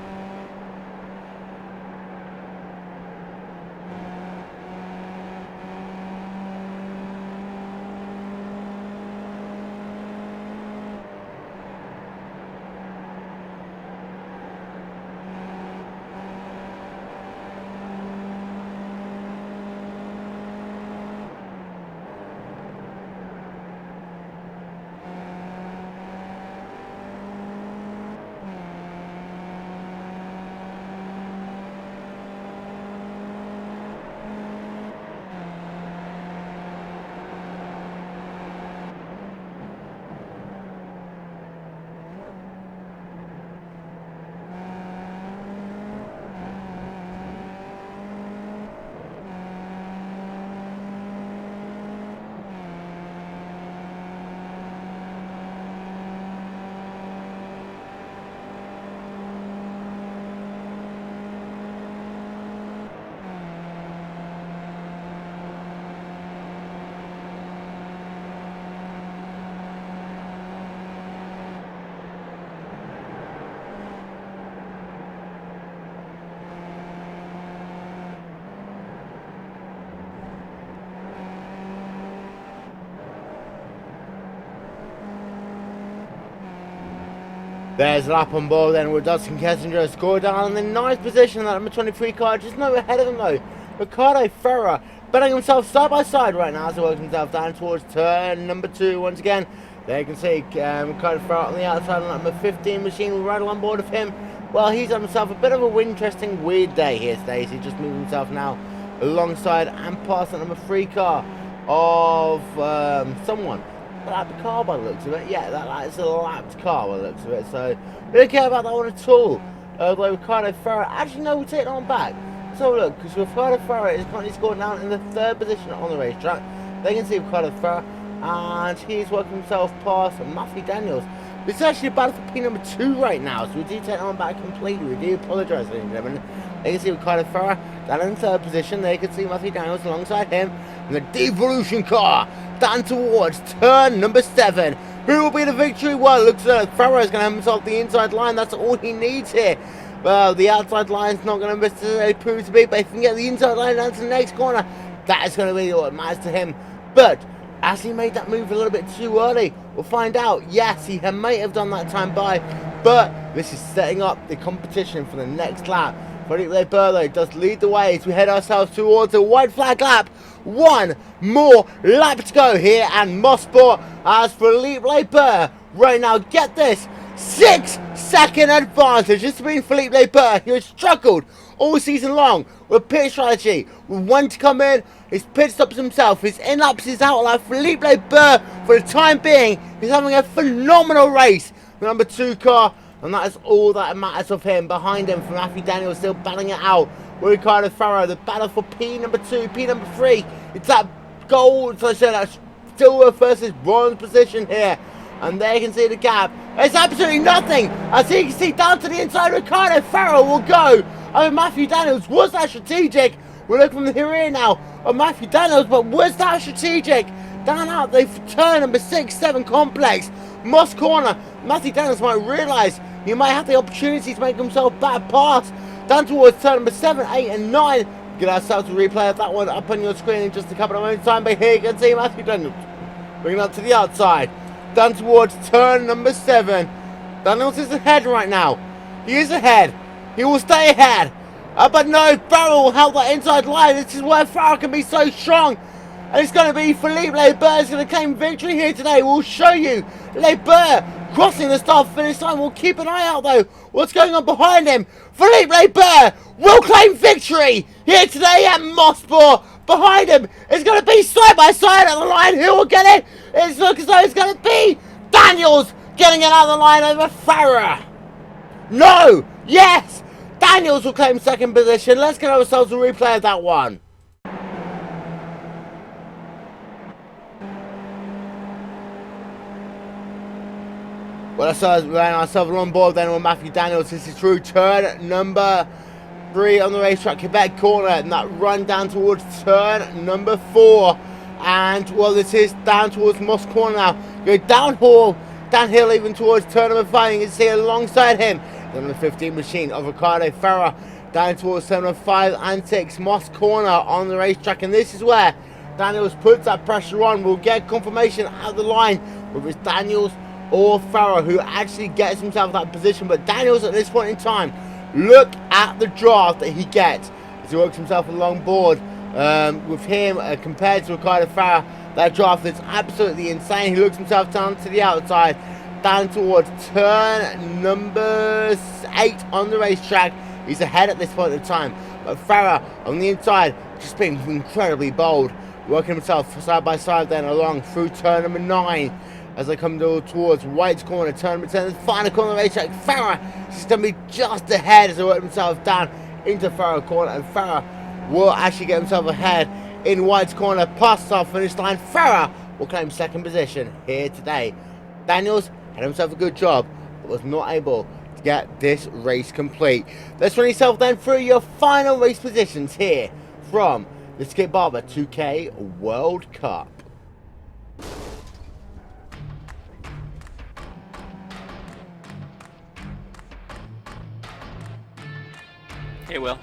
Speaker 1: There's a lap on board then with Dustin Kessinger scored down in the 9th position. That number 23 car just no ahead of him though. Ricardo Ferrer betting himself side by side right now as he works himself down towards turn number 2 once again. There you can see Ricardo Ferrer on the outside on number 15 machine right on board of him. Well, he's had himself a bit of a interesting, weird day here today. So he's just moving himself now alongside and past the number 3 car of someone lapped car by the looks of it. Yeah, that's a lapped car by the looks of it. So we don't care about that one at all. Although Ricardo Ferrer, actually no, we'll take it on back. Let's have a look, because Ricardo Ferrer is currently scored down in the 3rd position on the racetrack. They can see Ricardo Ferrer, and he's working himself past Matthew Daniels. It's actually a battle for P number 2 right now, so we do take it on back completely. We do apologise, ladies and gentlemen. They can see Ricardo Ferrer down in 3rd position. They can see Matthew Daniels alongside him in the Devolution car down towards turn number 7. Who will be the victory? Well, it looks like Ferrer is going to have himself the inside line. That's all he needs here. Well, the outside line is not going to necessarily prove to be, but if he can get the inside line down to the next corner, that is going to be what matters to him. But as he made that move a little bit too early, we'll find out. Yes, he may have done that time by, but this is setting up the competition for the next lap. Felipe Leberlo does lead the way as we head ourselves towards a white flag lap. One more lap to go here, and Mosport as Felipe Leber right now, get this, 6-second advantage. This has been Felipe Leber, who has struggled all season long with pit strategy, with when to come in, his pit stops himself, his in-laps, his out-laps. Felipe Leber, for the time being, is having a phenomenal race. The number 2 car, and that is all that matters of him. Behind him, from Matthew Daniels, still battling it out with Ricardo Ferrer. The battle for P number 2, P number 3. It's that gold, so I said, that silver versus bronze position here. And there you can see the gap. It's absolutely nothing. As you can see, down to the inside, Ricardo Ferrer will go. I mean, Matthew Daniels, was that strategic? We're looking from the rear now of Matthew Daniels, but was that strategic? Down out the turn number 6-7 complex. Moss corner. Matthew Daniels might realise he might have the opportunity to make himself back past. Down towards turn number 7, 8 and 9. Get ourselves a replay of that one up on your screen in just a couple of moments time. But here you can see Matthew Daniels bringing up to the outside. Down towards turn number 7. Daniels is ahead right now. He is ahead. He will stay ahead. But no, Ferrer will help that inside line. This is where Ferrer can be so strong. And it's going to be Felipe Leber is going to claim victory here today. We'll show you Leber crossing the start-finish line. We'll keep an eye out, though, what's going on behind him. Felipe Leber will claim victory here today at Mosport. Behind him is going to be side-by-side at the line. Who will get it? It looks as though it's going to be Daniels getting it out of the line over Ferrer. No! Yes! Daniels will claim 2nd position. Let's get ourselves a replay of that one. Well, let's ran ourselves on board then with Matthew Daniels. This is through turn number 3 on the racetrack, Quebec corner, and that run down towards turn number 4. And, well, this is down towards Moss corner now. Go downhill even towards turn number 5. You can see alongside him the number 15 machine of Ricardo Ferrer. Down towards turn number 5 and 6, Moss corner on the racetrack. And this is where Daniels puts that pressure on. We'll get confirmation out the line whether it's Daniels or Ferrer who actually gets himself that position. But Daniels at this point in time, look at the draft that he gets as he works himself along board with him compared to Ricardo Ferrer. That draft is absolutely insane. He looks himself down to the outside, down towards turn number 8 on the racetrack. He's ahead at this point in time, but Ferrer on the inside just being incredibly bold, working himself side by side then along through turn number 9 as they come towards White's corner, turn number 10, the final corner of the racetrack. Ferrer is going to be just ahead as they work himself down into Ferrer corner, and Ferrer will actually get himself ahead in White's corner past our finish line. Ferrer will claim 2nd position here today. Daniels had himself a good job, but was not able to get this race complete. Let's run yourself then through your final race positions here from the Skip Barber 2K World Cup.
Speaker 6: Hey, Will.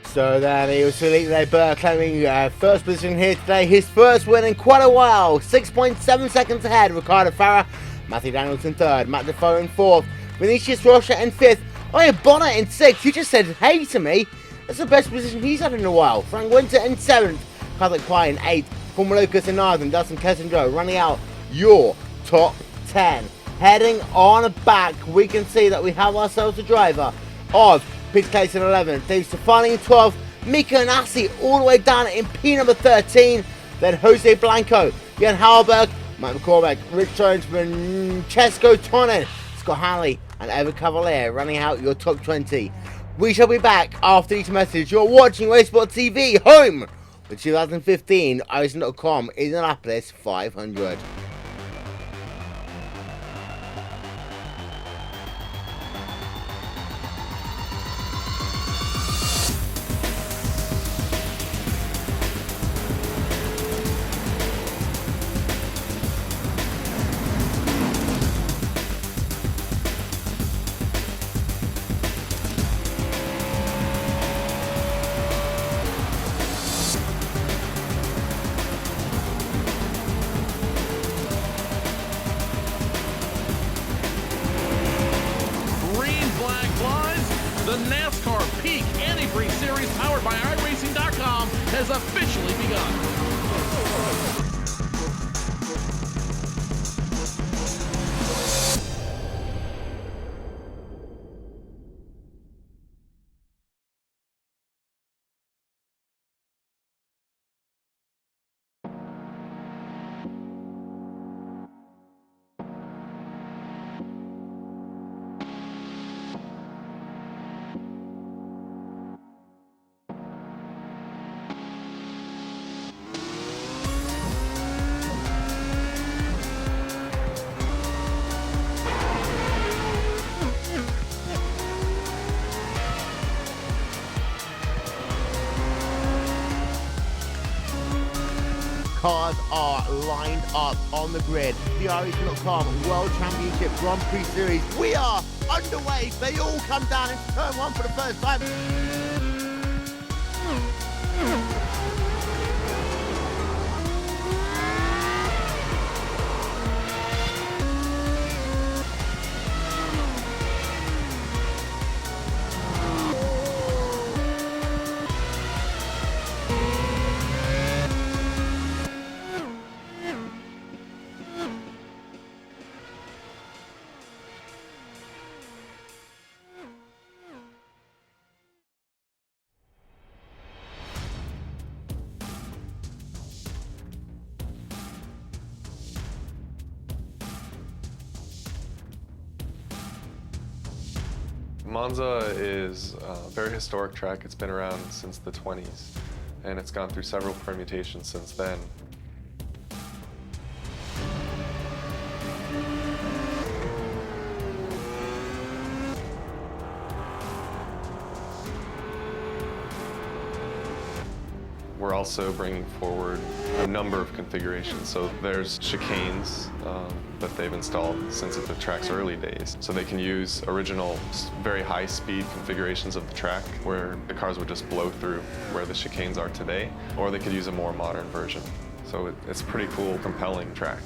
Speaker 1: So then he was Felipe Leber claiming 1st position here today. His first win in quite a while. 6.7 seconds ahead. Ricardo Ferrer, Matthew Daniels in 3rd, Matt Defoe in 4th, Vinicius Rocha in 5th, Ian Bonner in 6th. You just said hey to me. That's the best position he's had in a while. Frank Winter in 7th, Patrick Pye in 8th, Paul Malukas in 9th, and Dustin Kessendro running out your top 10. Heading on back, we can see that we have ourselves a driver of Peter Case in 11th, Dave Stefani in 12th, Mika Anasi all the way down in P number 13, then Jose Blanco, Jan Halberg, Mike McCormack, Rich Jones, Francesco Tonin, Scott Hanley, and Evan Cavalier running out your top 20. We shall be back after these messages. You're watching RaceSpotTV, home with 2015 iRacing.com Indianapolis 500.
Speaker 2: The NASCAR Peak Antifreeze Series powered by iRacing.com has officially begun.
Speaker 1: Cars are lined up on the grid. The iRacing.com World Championship Grand Prix Series. We are underway. They all come down into turn one for the first time.
Speaker 7: Monza is a very historic track. It's been around since the 20s, and it's gone through several permutations since then. We're also bringing forward a number of configurations. So there's chicanes that they've installed since the track's early days. So they can use original, very high-speed configurations of the track where the cars would just blow through where the chicanes are today, or they could use a more modern version. So it's a pretty cool, compelling track.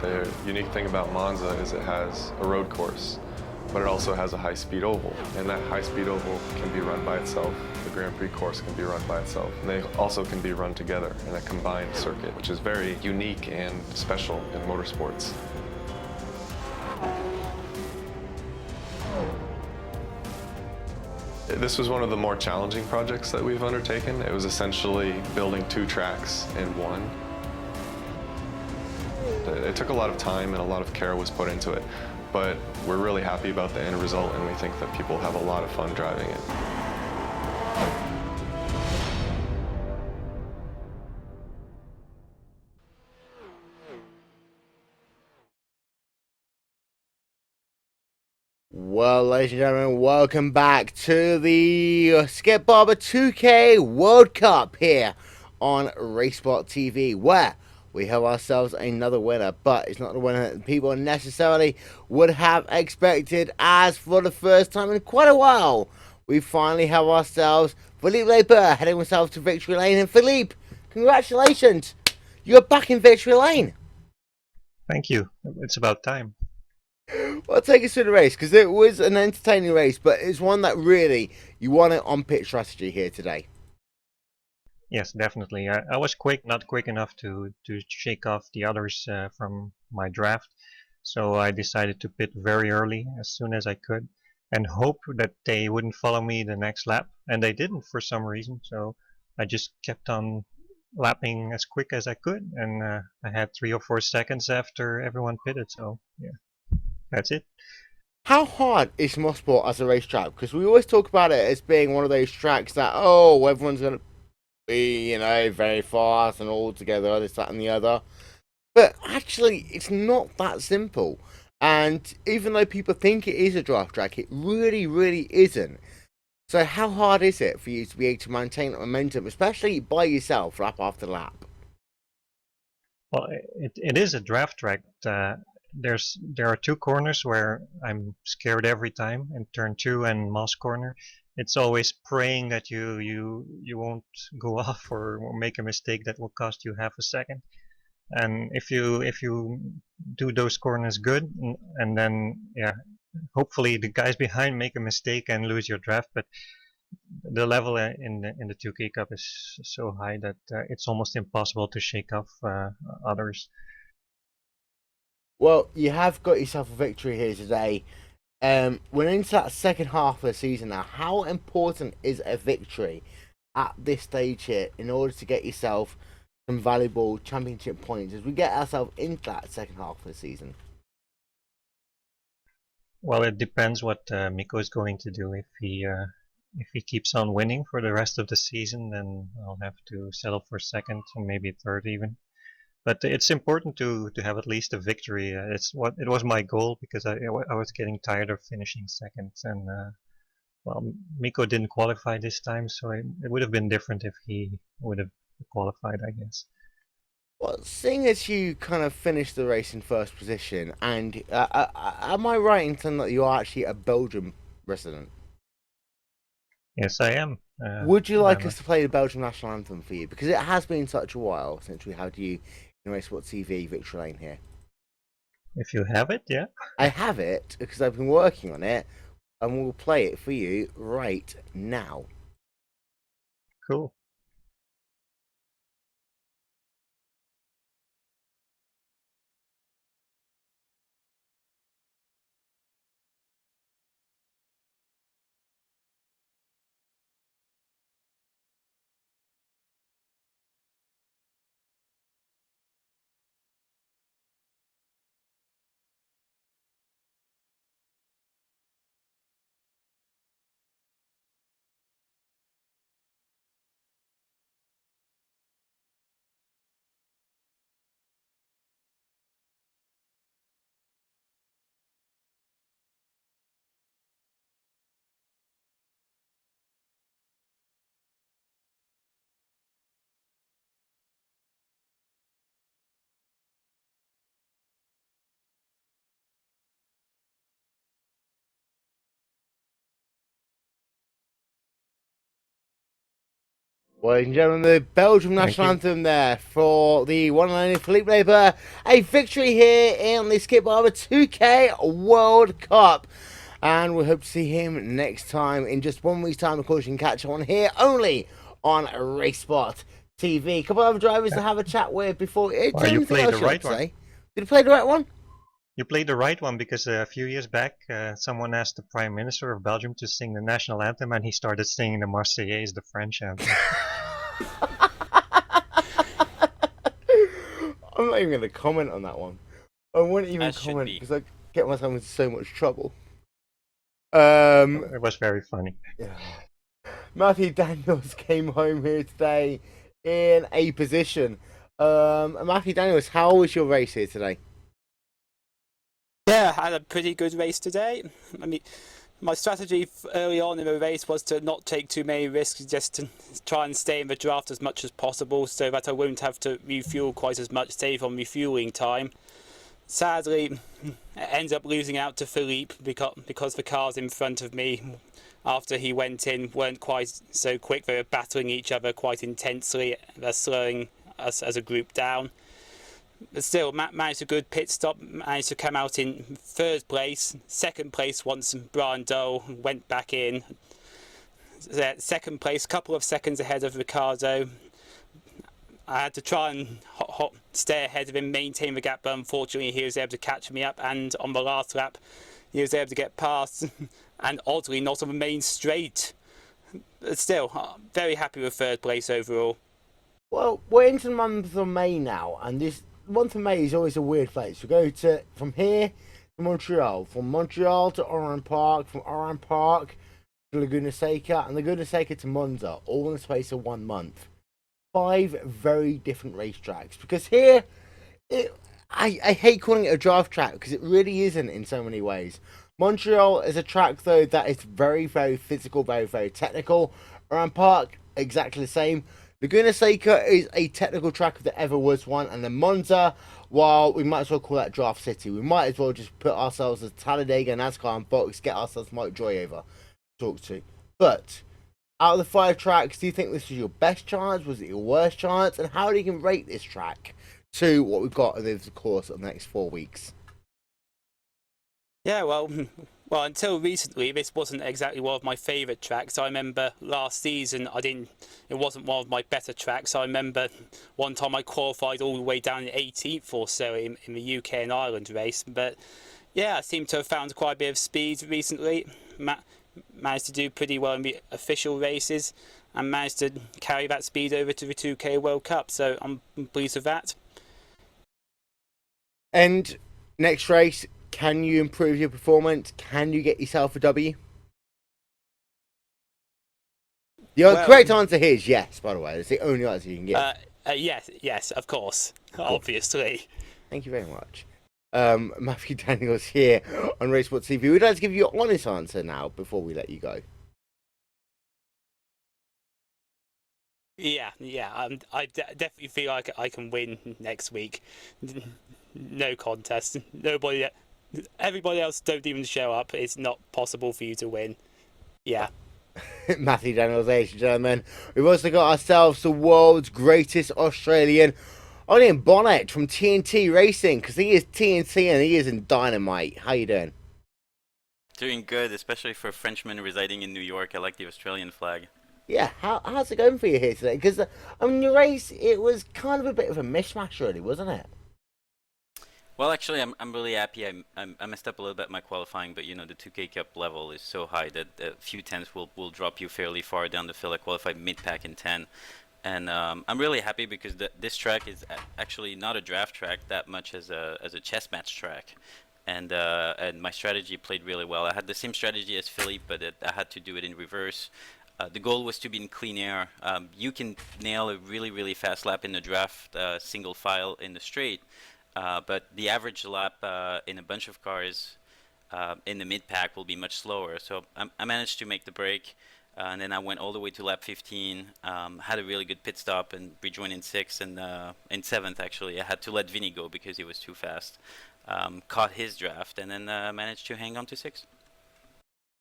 Speaker 7: The unique thing about Monza is it has a road course, but it also has a high-speed oval. And that high-speed oval can be run by itself. The Grand Prix course can be run by itself. And they also can be run together in a combined circuit, which is very unique and special in motorsports. This was one of the more challenging projects that we've undertaken. It was essentially building two tracks in one. It took a lot of time and a lot of care was put into it, but we're really happy about the end result, and we think that people have a lot of fun driving it.
Speaker 1: Well, ladies and gentlemen, welcome back to the Skip Barber 2K World Cup here on RaceSpotTV, where we have ourselves another winner, but it's not the winner that people necessarily would have expected, as for the first time in quite a while, we finally have ourselves Philippe Leber heading himself to victory lane. And Philippe, congratulations, you're back in victory lane.
Speaker 8: Thank you. It's about time.
Speaker 1: Well, take us through the race, because it was an entertaining race, but it's one that really you wanted on pit strategy here today.
Speaker 8: Yes, definitely. I was quick, not quick enough to shake off the others from my draft. So I decided to pit very early, as soon as I could, and hope that they wouldn't follow me the next lap. And they didn't for some reason. So I just kept on lapping as quick as I could, and I had 3 or 4 seconds after everyone pitted. So yeah, that's it.
Speaker 1: How hard is Mosport as a racetrack? Because we always talk about it as being one of those tracks that, oh, everyone's going to be, very fast and all together, this, that, and the other. But actually, it's not that simple. And even though people think it is a draft track, it really, really isn't. So how hard is it for you to be able to maintain that momentum, especially by yourself, lap after lap?
Speaker 8: Well, it is a draft track. There are 2 corners where I'm scared every time, in turn 2 and Moss corner. It's always praying that you won't go off or make a mistake that will cost you half a second. And if you do those corners good, and then yeah, hopefully the guys behind make a mistake and lose your draft. But the level in the 2K Cup is so high that it's almost impossible to shake off others.
Speaker 1: Well, you have got yourself a victory here today. We're into that second half of the season now. How important is a victory at this stage here in order to get yourself some valuable championship points as we get ourselves into that second half of the season?
Speaker 8: Well, it depends what Miko is going to do. If he keeps on winning for the rest of the season, then I'll have to settle for second and maybe third even. But it's important to have at least a victory. It was my goal, because I was getting tired of finishing second, and well, Miko didn't qualify this time, so it would have been different if he would have qualified, I guess.
Speaker 1: Well, seeing as you kind of finished the race in first position, and am I right in saying that you are actually a Belgium resident?
Speaker 8: Yes, I am.
Speaker 1: Would you like
Speaker 8: I'm
Speaker 1: us to play the Belgian national anthem for you? Because it has been such a while since we had you in RaceSpotTV Victory Lane here.
Speaker 8: If you have it, yeah.
Speaker 1: I have it because I've been working on it, and we'll play it for you right now.
Speaker 8: Cool.
Speaker 1: Well, ladies and gentlemen, the Belgium national anthem there for the one and only Philippe Labour. A victory here in the Skip Barber 2K World Cup. And we hope to see him next time in just 1 week's time. Of course, you can catch on here only on RaceSpot TV. A couple of other drivers to have a chat with before.
Speaker 8: Well, you played the right one.
Speaker 1: Did you play the right one?
Speaker 8: You played the right one, because a few years back, someone asked the Prime Minister of Belgium to sing the national anthem, and he started singing the Marseillaise, the French anthem.
Speaker 1: I'm not even going to comment on that one. I wouldn't even comment because I get myself into so much trouble.
Speaker 8: It was very funny.
Speaker 1: Yeah. Matthew Daniels came home here today in a position. Matthew Daniels, how was your race here today?
Speaker 6: Yeah, I had a pretty good race today. I mean, my strategy early on in the race was to not take too many risks, just to try and stay in the draft as much as possible so that I won't have to refuel quite as much, save on refueling time. Sadly, I ended up losing out to Philippe because the cars in front of me, after he went in, weren't quite so quick. They were battling each other quite intensely. They're slowing us as a group down. But still, managed a good pit stop, managed to come out in third place. Second place once Brian Dole went back in. Second place, couple of seconds ahead of Ricardo. I had to try and stay ahead of him, maintain the gap, but unfortunately he was able to catch me up, and on the last lap he was able to get past and oddly not on the main straight. But still, very happy with third place overall.
Speaker 1: Well, we're into the month of May now, and this month of May is always a weird place. We go from here to Montreal, from Montreal to Oran Park, from Oran Park to Laguna Seca, and Laguna Seca to Monza, all in the space of 1 month. 5 very different racetracks, because here, I hate calling it a draft track, because it really isn't in so many ways. Montreal is a track, though, that is very, very physical, very, very technical. Oran Park, exactly the same. Laguna Seca is a technical track if there ever was one, and then Monza, while we might as well call that Draft City, we might as well just put ourselves as Talladega, NASCAR, and Fox, get ourselves Mike Joy over to talk to. But out of the 5 tracks, do you think this was your best chance? Was it your worst chance? And how do you can rate this track to what we've got over the course of the next 4 weeks?
Speaker 6: Yeah, well, until recently, this wasn't exactly one of my favourite tracks. I remember last season, it wasn't one of my better tracks. I remember one time I qualified all the way down in 18th or so in the UK and Ireland race. But yeah, I seem to have found quite a bit of speed recently. Managed to do pretty well in the official races and managed to carry that speed over to the 2K World Cup. So I'm pleased with that.
Speaker 1: And next race, can you improve your performance? Can you get yourself a W? The correct answer here is yes, by the way. It's the only answer you can get.
Speaker 6: Yes, of course. Obviously.
Speaker 1: Thank you very much. Matthew Daniels here on RaceSpotTV. We'd like to give you an honest answer now before we let you go.
Speaker 6: Yeah. I definitely feel like I can win next week. No contest. Everybody else don't even show up. It's not possible for you to win. Yeah.
Speaker 1: Matthew Daniels, ladies and gentlemen. We've also got ourselves the world's greatest Australian, Onion Bonnet from TNT Racing, because he is TNT and he is in dynamite. How you doing?
Speaker 9: Doing good, especially for a Frenchman residing in New York. I like the Australian flag.
Speaker 1: Yeah, how's it going for you here today? Because, your race, it was kind of a bit of a mishmash, really, wasn't it?
Speaker 9: Well, actually, I'm really happy. I messed up a little bit in my qualifying, but the 2K Cup level is so high that a few tenths will drop you fairly far down the field. I qualified mid-pack in 10. And I'm really happy because this track is actually not a draft track that much as a chess match track, and my strategy played really well. I had the same strategy as Philippe, but I had to do it in reverse. The goal was to be in clean air. You can nail a really, really fast lap in the draft, single file in the straight, but the average lap in a bunch of cars in the mid-pack will be much slower. So I managed to make the break. And then I went all the way to lap 15, had a really good pit stop and rejoined in 6th and in 7th actually. I had to let Vinny go because he was too fast. Caught his draft and then managed to hang on to 6th.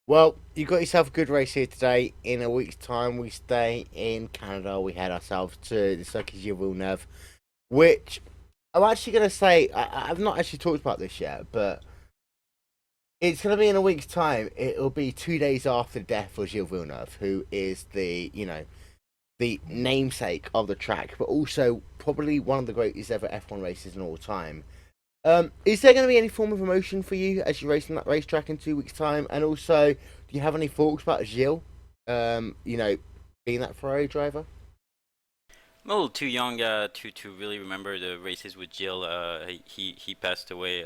Speaker 1: Well, you got yourself a good race here today. In a week's time, we stay in Canada. We head ourselves to the Circuit Gilles Villeneuve, which I'm actually going to say, I've not actually talked about this yet, but it's going to be in a week's time. It'll be 2 days after the death of Gilles Villeneuve, who is the namesake of the track, but also probably one of the greatest ever F1 races in all time. Is there going to be any form of emotion for you as you're racing that racetrack in 2 weeks' time? And also, do you have any thoughts about Gilles, being that Ferrari driver?
Speaker 9: I'm a little too young to really remember the races with Gilles. He passed away,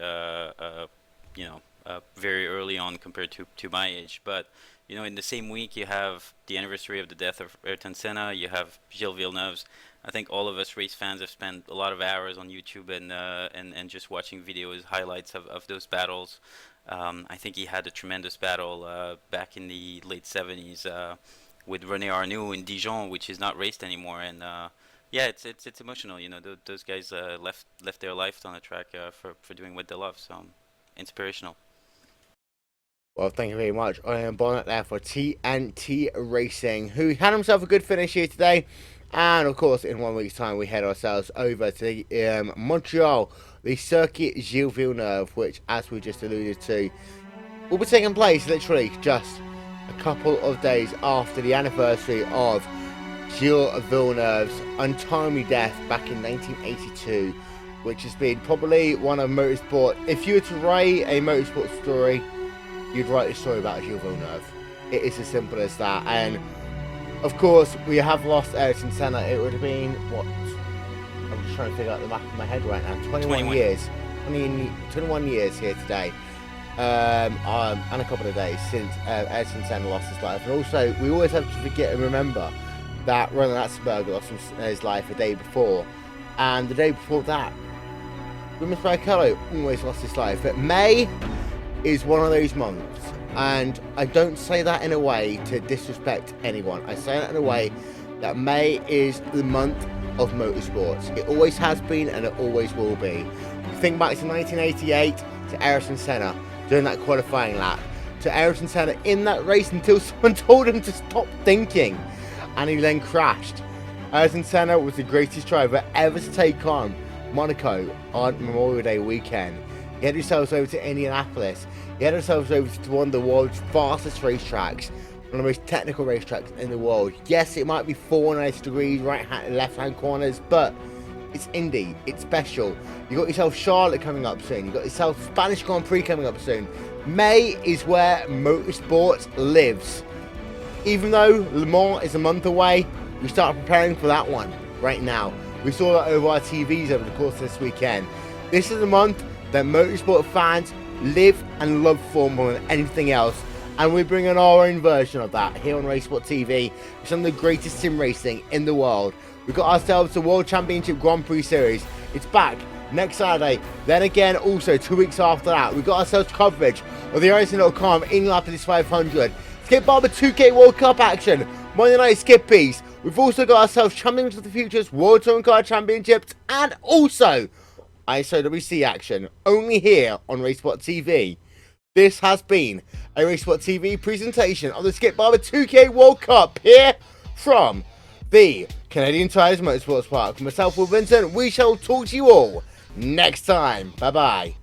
Speaker 9: very early on compared to my age. But in the same week you have the anniversary of the death of Ayrton Senna. You have Gilles Villeneuve's. I think all of us race fans have spent a lot of hours on YouTube and just watching videos, highlights of those battles. I think he had a tremendous battle back in the late 70s with René Arnoux in Dijon, which is not raced anymore. And it's emotional. Those guys left their life on the track for doing what they love. So inspirational.
Speaker 1: Well, thank you very much. I am Bonnet there for TNT Racing, who had himself a good finish here today. And, of course, in 1 week's time, we head ourselves over to Montreal, the Circuit Gilles Villeneuve, which, as we just alluded to, will be taking place literally just a couple of days after the anniversary of Gilles Villeneuve's untimely death back in 1982, which has been probably one of motorsport. If you were to write a motorsport story, you'd write a story about Gilles Villeneuve. It is as simple as that. And of course, we have lost Ayrton Senna. It would have been, what? I'm just trying to figure out the map in my head right now. 21 years. 21 years here today. And a couple of days since Ayrton Senna lost his life. And also, we always have to forget and remember that Roland Ratzenberger lost his life a day before. And the day before that, Rubens Barrichello almost lost his life. But May is one of those months. And I don't say that in a way to disrespect anyone. I say that in a way that May is the month of motorsports. It always has been and it always will be. Think back to 1988 to Ayrton Senna doing that qualifying lap. To Ayrton Senna in that race until someone told him to stop thinking. And he then crashed. Ayrton Senna was the greatest driver ever to take on Monaco on Memorial Day weekend. He had himself over to Indianapolis. He had himself over to one of the world's fastest racetracks, one of the most technical racetracks in the world. Yes, it might be 490 degrees, right hand and left hand corners, but it's Indy, it's special. You got yourself Charlotte coming up soon. You got yourself Spanish Grand Prix coming up soon. May is where motorsport lives. Even though Le Mans is a month away, we start preparing for that one right now. We saw that over our TVs over the course of this weekend. This is the month that motorsport fans live and love for more than anything else, and we're bringing our own version of that here on RaceSpotTV. Some of the greatest sim racing in the world. We've got ourselves the World Championship Grand Prix Series. It's back next Saturday. Then again, also 2 weeks after that, we've got ourselves coverage of the iRacing.com Indianapolis 500. Skip Barber 2K World Cup action. Monday Night Skippies. We've also got ourselves Champions of the Futures World Touring Car Championships and also ISOWC action, only here on RaceSpotTV. This has been a RaceSpotTV presentation of the Skip Barber 2K World Cup here from the Canadian Tires Motorsports Park. Myself, Will Vincent, we shall talk to you all next time. Bye bye.